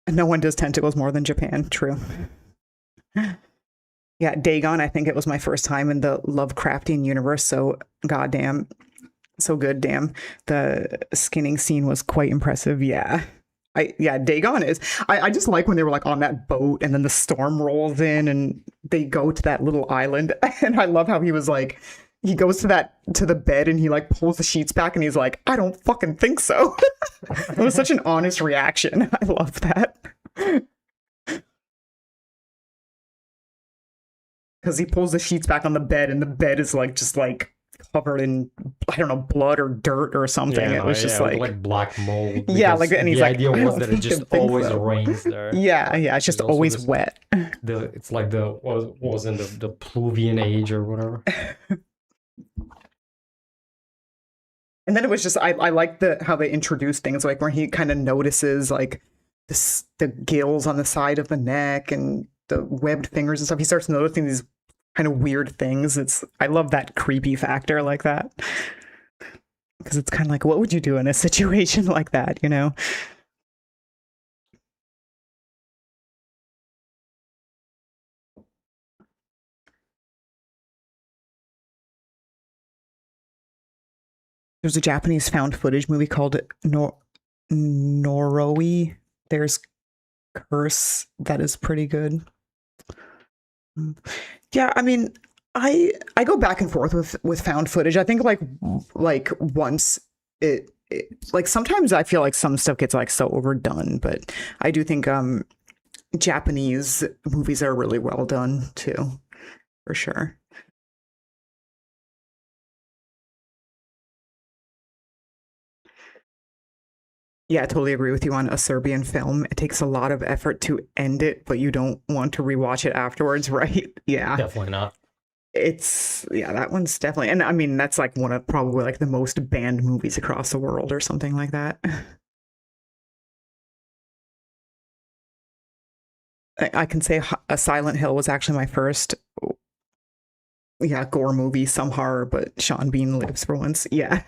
And no one does tentacles more than Japan, true. Yeah, Dagon, I think it was my first time in the Lovecraftian universe, so goddamn, so good, damn. The skinning scene was quite impressive, yeah. Dagon is. I just like when they were like on that boat and then the storm rolls in and they go to that little island. And I love how he was like, he goes to the bed and he like pulls the sheets back and he's like, I don't fucking think so. It was such an honest reaction. I love that. Because he pulls the sheets back on the bed and the bed is like just like covered in, I don't know, blood or dirt or something. Yeah, it was just like black mold. Yeah, like, and he's the like, idea I was don't that it just fucking think always so. rains there. Yeah, it's just There's also always this- wet. It's like what was in the Pluvian age or whatever. And then it was just I like how they introduced things like where he kind of notices like the gills on the side of the neck and the webbed fingers and stuff. He starts noticing these kind of weird things. I love that creepy factor like that. Because it's kind of like, what would you do in a situation like that, you know? There's a Japanese found footage movie called Noroi. There's Curse that is pretty good. Yeah, I mean, I go back and forth with found footage. I think like once it like sometimes I feel like some stuff gets like so overdone, but I do think Japanese movies are really well done too, for sure. Yeah, I totally agree with you on a Serbian film. It takes a lot of effort to end it, but you don't want to rewatch it afterwards, right? Yeah. Definitely not. That one's definitely, and I mean, that's like one of probably like the most banned movies across the world or something like that. I can say a Silent Hill was actually my first, gore movie, some horror, but Sean Bean lives for once. Yeah.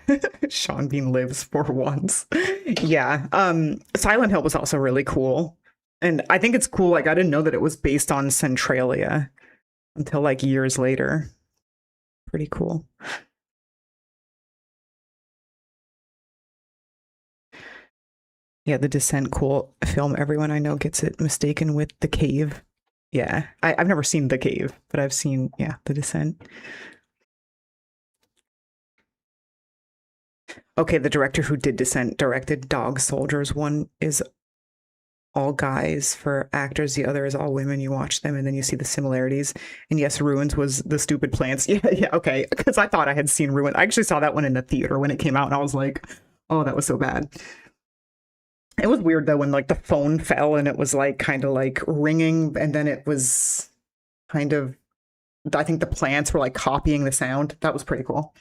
Sean Bean lives for once. Yeah. Silent Hill was also really cool. And I think it's cool. Like, I didn't know that it was based on Centralia until like years later. Pretty cool. Yeah, The Descent, cool film. Everyone I know gets it mistaken with The Cave. Yeah, I've never seen The Cave, but I've seen, The Descent. Okay, the director who did Descent directed Dog Soldiers. One is all guys for actors, the other is all women. You watch them and then you see the similarities. And yes, Ruins was the stupid plants. Yeah, okay. Because I thought I had seen Ruins. I actually saw that one in the theater when it came out and I was like, oh, that was so bad. It was weird though when like the phone fell and it was like kind of like ringing and then it was kind of, I think the plants were like copying the sound. That was pretty cool.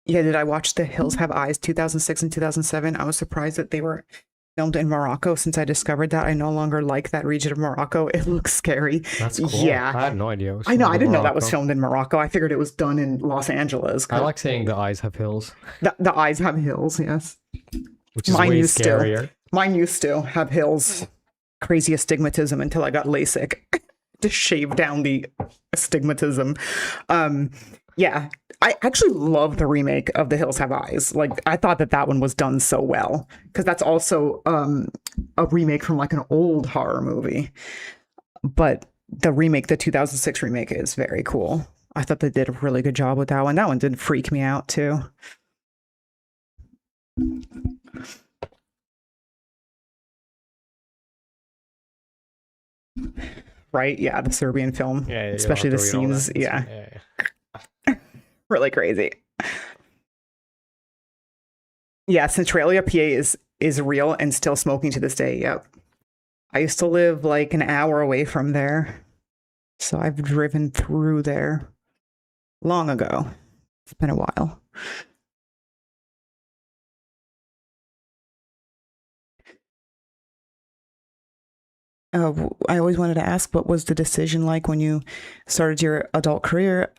Yeah, did I watch The Hills Have Eyes 2006 and 2007? I was surprised that they were filmed in Morocco since I discovered that I no longer like that region of Morocco. It looks scary. That's cool. Yeah. I had no idea. It was I know, filmed I in didn't know that was Morocco. filmed in Morocco. I figured it was done in Los Angeles. I like saying the eyes have hills, The eyes have hills, yes. which is Mine way used to. scarier. Mine used to have hills. Crazy astigmatism until I got LASIK to shave down the astigmatism. Yeah, I actually love the remake of The Hills Have Eyes. Like, I thought that one was done so well because that's also a remake from like an old horror movie. But the remake, the 2006 remake, is very cool. I thought they did a really good job with that one. That one did freak me out too. Right? Yeah, the Serbian film, Yeah, especially the scenes. Yeah, really crazy. Yeah, Centralia, PA is real and still smoking to this day. Yep. I used to live like an hour away from there, so I've driven through there long ago. It's been a while. I always wanted to ask, what was the decision like when you started your adult career?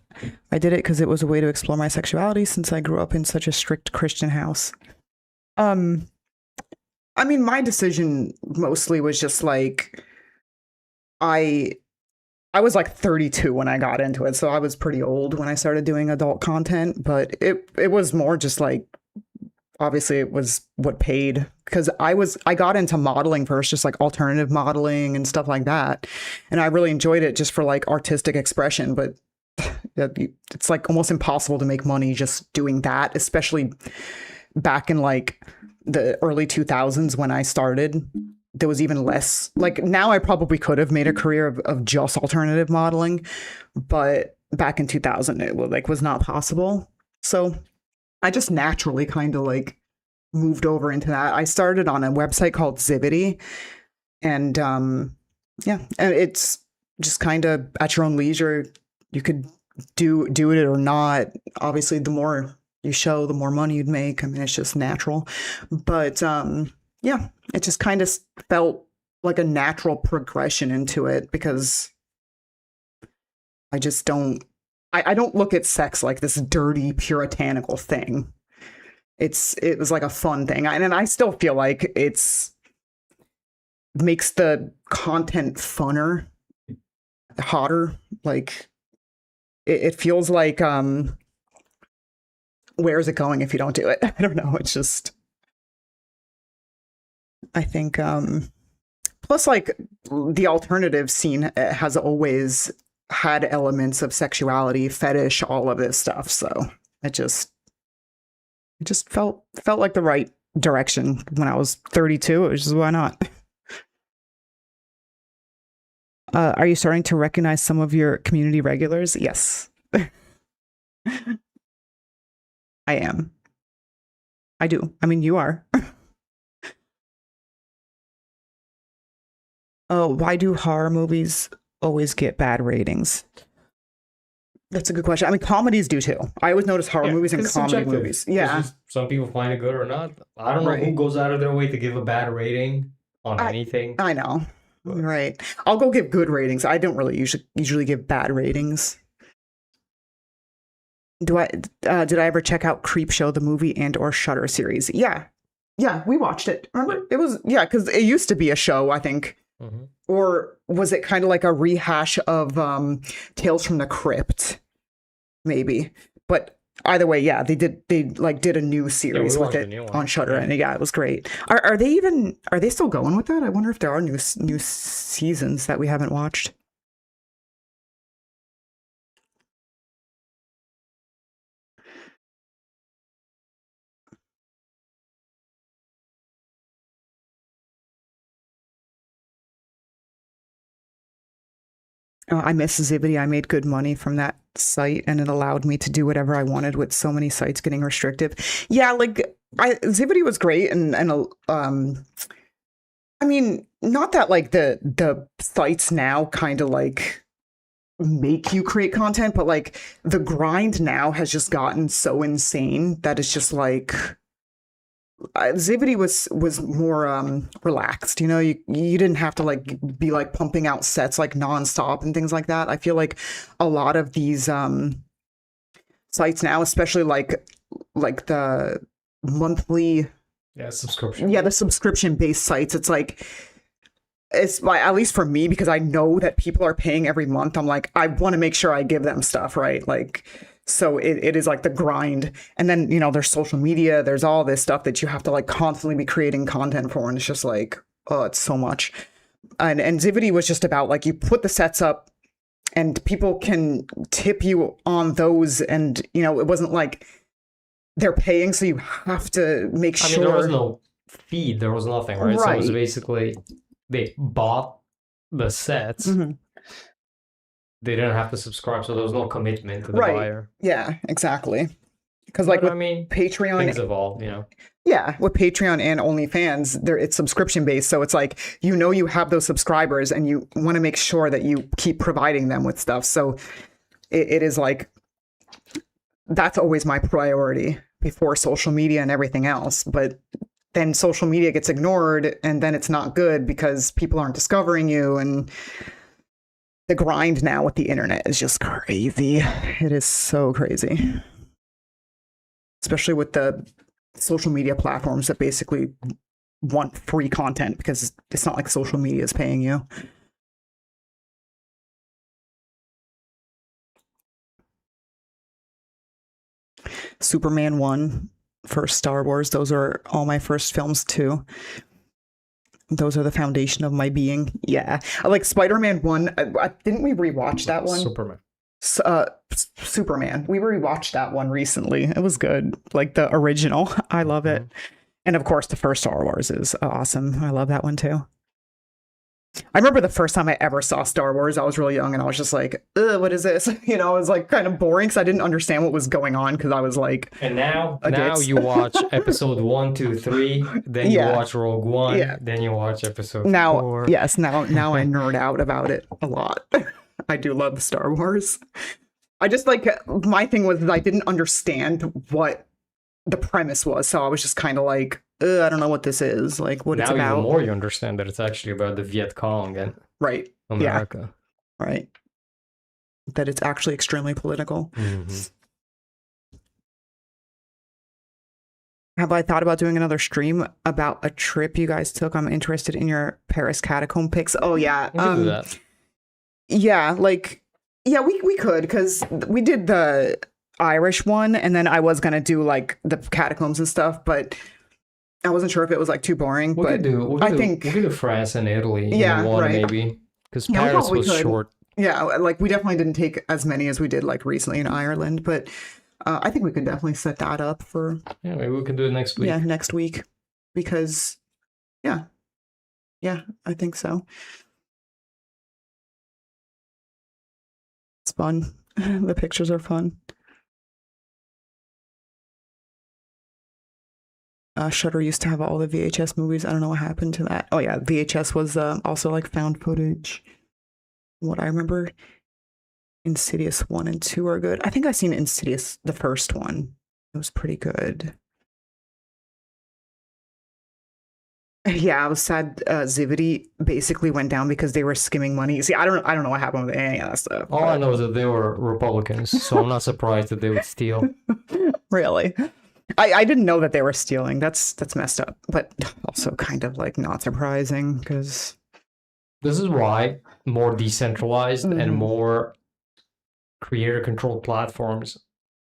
I did it because it was a way to explore my sexuality since I grew up in such a strict Christian house. Um, I mean, my decision mostly was just like I I was like 32 when I got into it, so I was pretty old when I started doing adult content, but it was more just like obviously it was what paid because I got into modeling first, just like alternative modeling and stuff like that. And I really enjoyed it just for like artistic expression, but it's like almost impossible to make money just doing that, especially back in like the early 2000s when I started. There was even less, like now I probably could have made a career of just alternative modeling, but back in 2000 it was not possible. So I just naturally kind of like moved over into that. I started on a website called Zivity, and yeah, and it's just kind of at your own leisure. You could do it or not. Obviously, the more you show, the more money you'd make. I mean, it's just natural. But yeah, it just kind of felt like a natural progression into it because I just don't. I don't look at sex like this dirty puritanical thing. It was like a fun thing, and I still feel like it's makes the content funner, hotter. Like it feels like where is it going if you don't do it? I don't know. It's just I think plus like the alternative scene has always had elements of sexuality, fetish, all of this stuff. So it just felt like the right direction when I was 32. It was just why not? Are you starting to recognize some of your community regulars? Yes, I am. I do. I mean, you are. Oh, why do horror movies always get bad ratings? That's a good question. I mean, comedies do too. I always notice horror movies and comedy movies. Yeah. Some people find it good or not. I don't know who goes out of their way to give a bad rating on anything. I know. But. Right. I'll go give good ratings. I don't really usually give bad ratings. Did I ever check out Creepshow the movie and or Shudder series? Yeah. Yeah, we watched it. Remember? It was cuz it used to be a show, I think. Mm-hmm. Or was it kind of like a rehash of Tales from the Crypt? Maybe. But either way, yeah, they did a new series with it on Shudder, and yeah, it was great. Are they still going with that? I wonder if there are new seasons that we haven't watched. I miss Zibity. I made good money from that site, and it allowed me to do whatever I wanted with so many sites getting restrictive. Yeah, like Zibity was great, and I mean, not that like the sites now kind of like make you create content, but like the grind now has just gotten so insane that it's just like Zivity was more relaxed. You know, you didn't have to like be like pumping out sets like nonstop and things like that. I feel like a lot of these sites now, especially like the monthly subscription. Yeah, the subscription based sites. It's like at least for me, because I know that people are paying every month. I'm like, I want to make sure I give them stuff, right? Like, So it is like the grind. And then, there's social media, there's all this stuff that you have to like constantly be creating content for. And it's just like, oh, it's so much. And Zivity was just about like, you put the sets up and people can tip you on those. And, it wasn't like they're paying. So you have to make sure. I mean, there was no feed. There was nothing, right? So it was basically, they bought the sets. Mm-hmm. They didn't have to subscribe, so there was no commitment to the buyer. Yeah, exactly. Because like with Patreon, things evolve, Yeah, with Patreon and OnlyFans, it's subscription based, so it's like you have those subscribers, and you want to make sure that you keep providing them with stuff. So it is like that's always my priority before social media and everything else. But then social media gets ignored, and then it's not good because people aren't discovering you and. The grind now with the internet is just crazy. It is so crazy. Especially with the social media platforms that basically want free content because it's not like social media is paying you. Superman 1, first Star Wars. Those are all my first films too. Those are the foundation of my being. Yeah. Like Spider-Man 1. Didn't we rewatch that one? Superman. We rewatched that one recently. It was good. Like the original. I love it. And of course, the first Star Wars is awesome. I love that one too. I remember the first time I ever saw Star Wars, I was really young and I was just like, what is this? It was like kind of boring because I didn't understand what was going on because I was like. And now you watch episode 1, 2, 3, then you watch Rogue One, then you watch episode 4. Yes, now I nerd out about it a lot. I do love Star Wars. I just like, my thing was that I didn't understand what the premise was. So I was just kind of like, I don't know what this is, like what it's about. Now even more you understand that it's actually about the Viet Cong and America. Yeah. Right. That it's actually extremely political. Mm-hmm. Have I thought about doing another stream about a trip you guys took? I'm interested in your Paris catacomb pics. Oh yeah. We can do that. Yeah, we could, because we did the Irish one, and then I was gonna do like the catacombs and stuff, but I wasn't sure if it was like too boring. We could do France and Italy. Yeah, in one, right. Maybe because Paris was short. Yeah, like we definitely didn't take as many as we did like recently in Ireland, but I think we could definitely set that up for. Yeah, maybe we can do it next week. Yeah, next week, because yeah, I think so. It's fun. The pictures are fun. Shudder used to have all the VHS movies. I don't know what happened to that. Oh yeah, VHS was also like found footage. What I remember, Insidious 1 and 2 are good. I think I've seen Insidious, the first one. It was pretty good. Yeah, I was sad Zivity basically went down because they were skimming money. See, I don't know what happened with any of that stuff. All I know is that they were Republicans, so I'm not surprised that they would steal. Really? I didn't know that they were stealing. That's messed up, but also kind of like not surprising because this is why more decentralized and more creator-controlled platforms,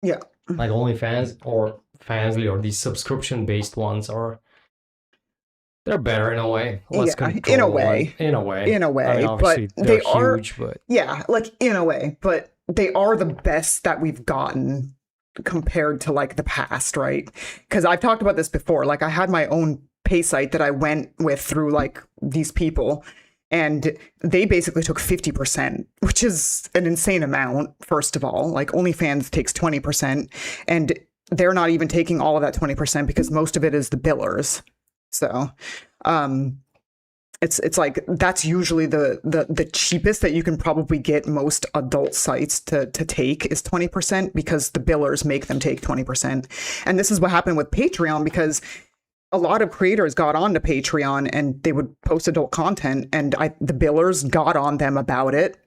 like OnlyFans or Fansly or these subscription-based ones they're better in a way. Less control, in a way. I mean, but they are huge, but like in a way, but they are the best that we've gotten compared to like the past, right? Because I've talked about this before. Like I had my own pay site that I went with through like these people, and they basically took 50%, which is an insane amount. First of all, like OnlyFans takes 20%, and they're not even taking all of that 20% because most of it is the billers. So, it's like that's usually the cheapest that you can probably get most adult sites to take is 20% because the billers make them take 20%. And this is what happened with Patreon, because a lot of creators got onto Patreon and they would post adult content, and the billers got on them about it,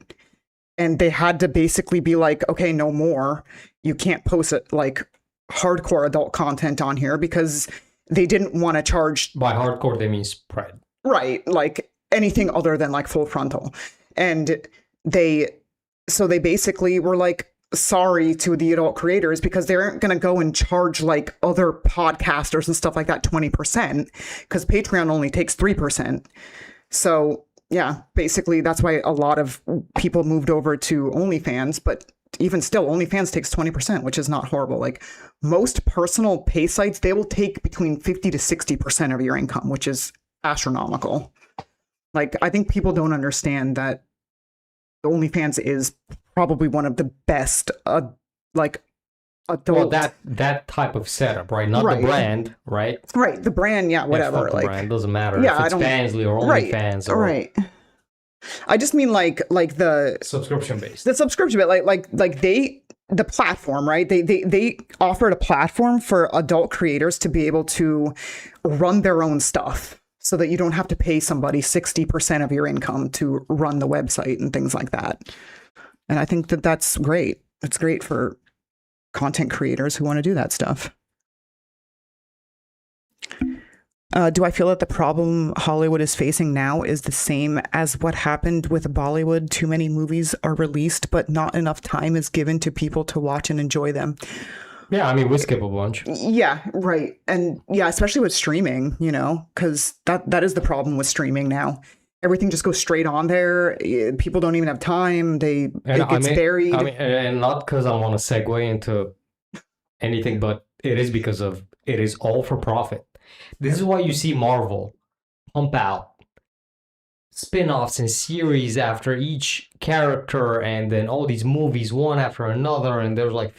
and they had to basically be like, okay, no more. You can't post it like hardcore adult content on here because they didn't want to charge. By hardcore, they mean spread. Right, like anything other than like full frontal. And they basically were like, sorry to the adult creators because they aren't going to go and charge like other podcasters and stuff like that 20% because Patreon only takes 3%. So yeah, basically that's why a lot of people moved over to OnlyFans, but even still, OnlyFans takes 20%, which is not horrible. Like most personal pay sites, they will take between 50 to 60% of your income, which is astronomical. Like I think people don't understand that OnlyFans is probably one of the best, like adult. Well, that type of setup, right? Not Right. the brand, right? Right, the brand, yeah, Yeah, whatever. fuck the Like, brand, doesn't matter yeah, if I it's don't- Fansly or right, OnlyFans or right. I just mean like the subscription based. subscription bit, like the platform, right? They offered a platform for adult creators to be able to run their own stuff, so that you don't have to pay somebody 60% of your income to run the website and things like that. And I think that that's great. It's great for content creators who want to do that stuff. Do I feel that the problem Hollywood is facing now is the same as what happened with Bollywood? Too many movies are released, but not enough time is given to people to watch and enjoy them. Yeah, I mean, we skip a bunch. Yeah, right. And yeah, especially with streaming, you know, because that is the problem with streaming now. Everything just goes straight on there. People don't even have time. It gets buried. I mean, and not because I want to segue into anything, but it is because of it is all for profit. This is why you see Marvel pump out spin-offs and series after each character, and then all these movies one after another, and there's like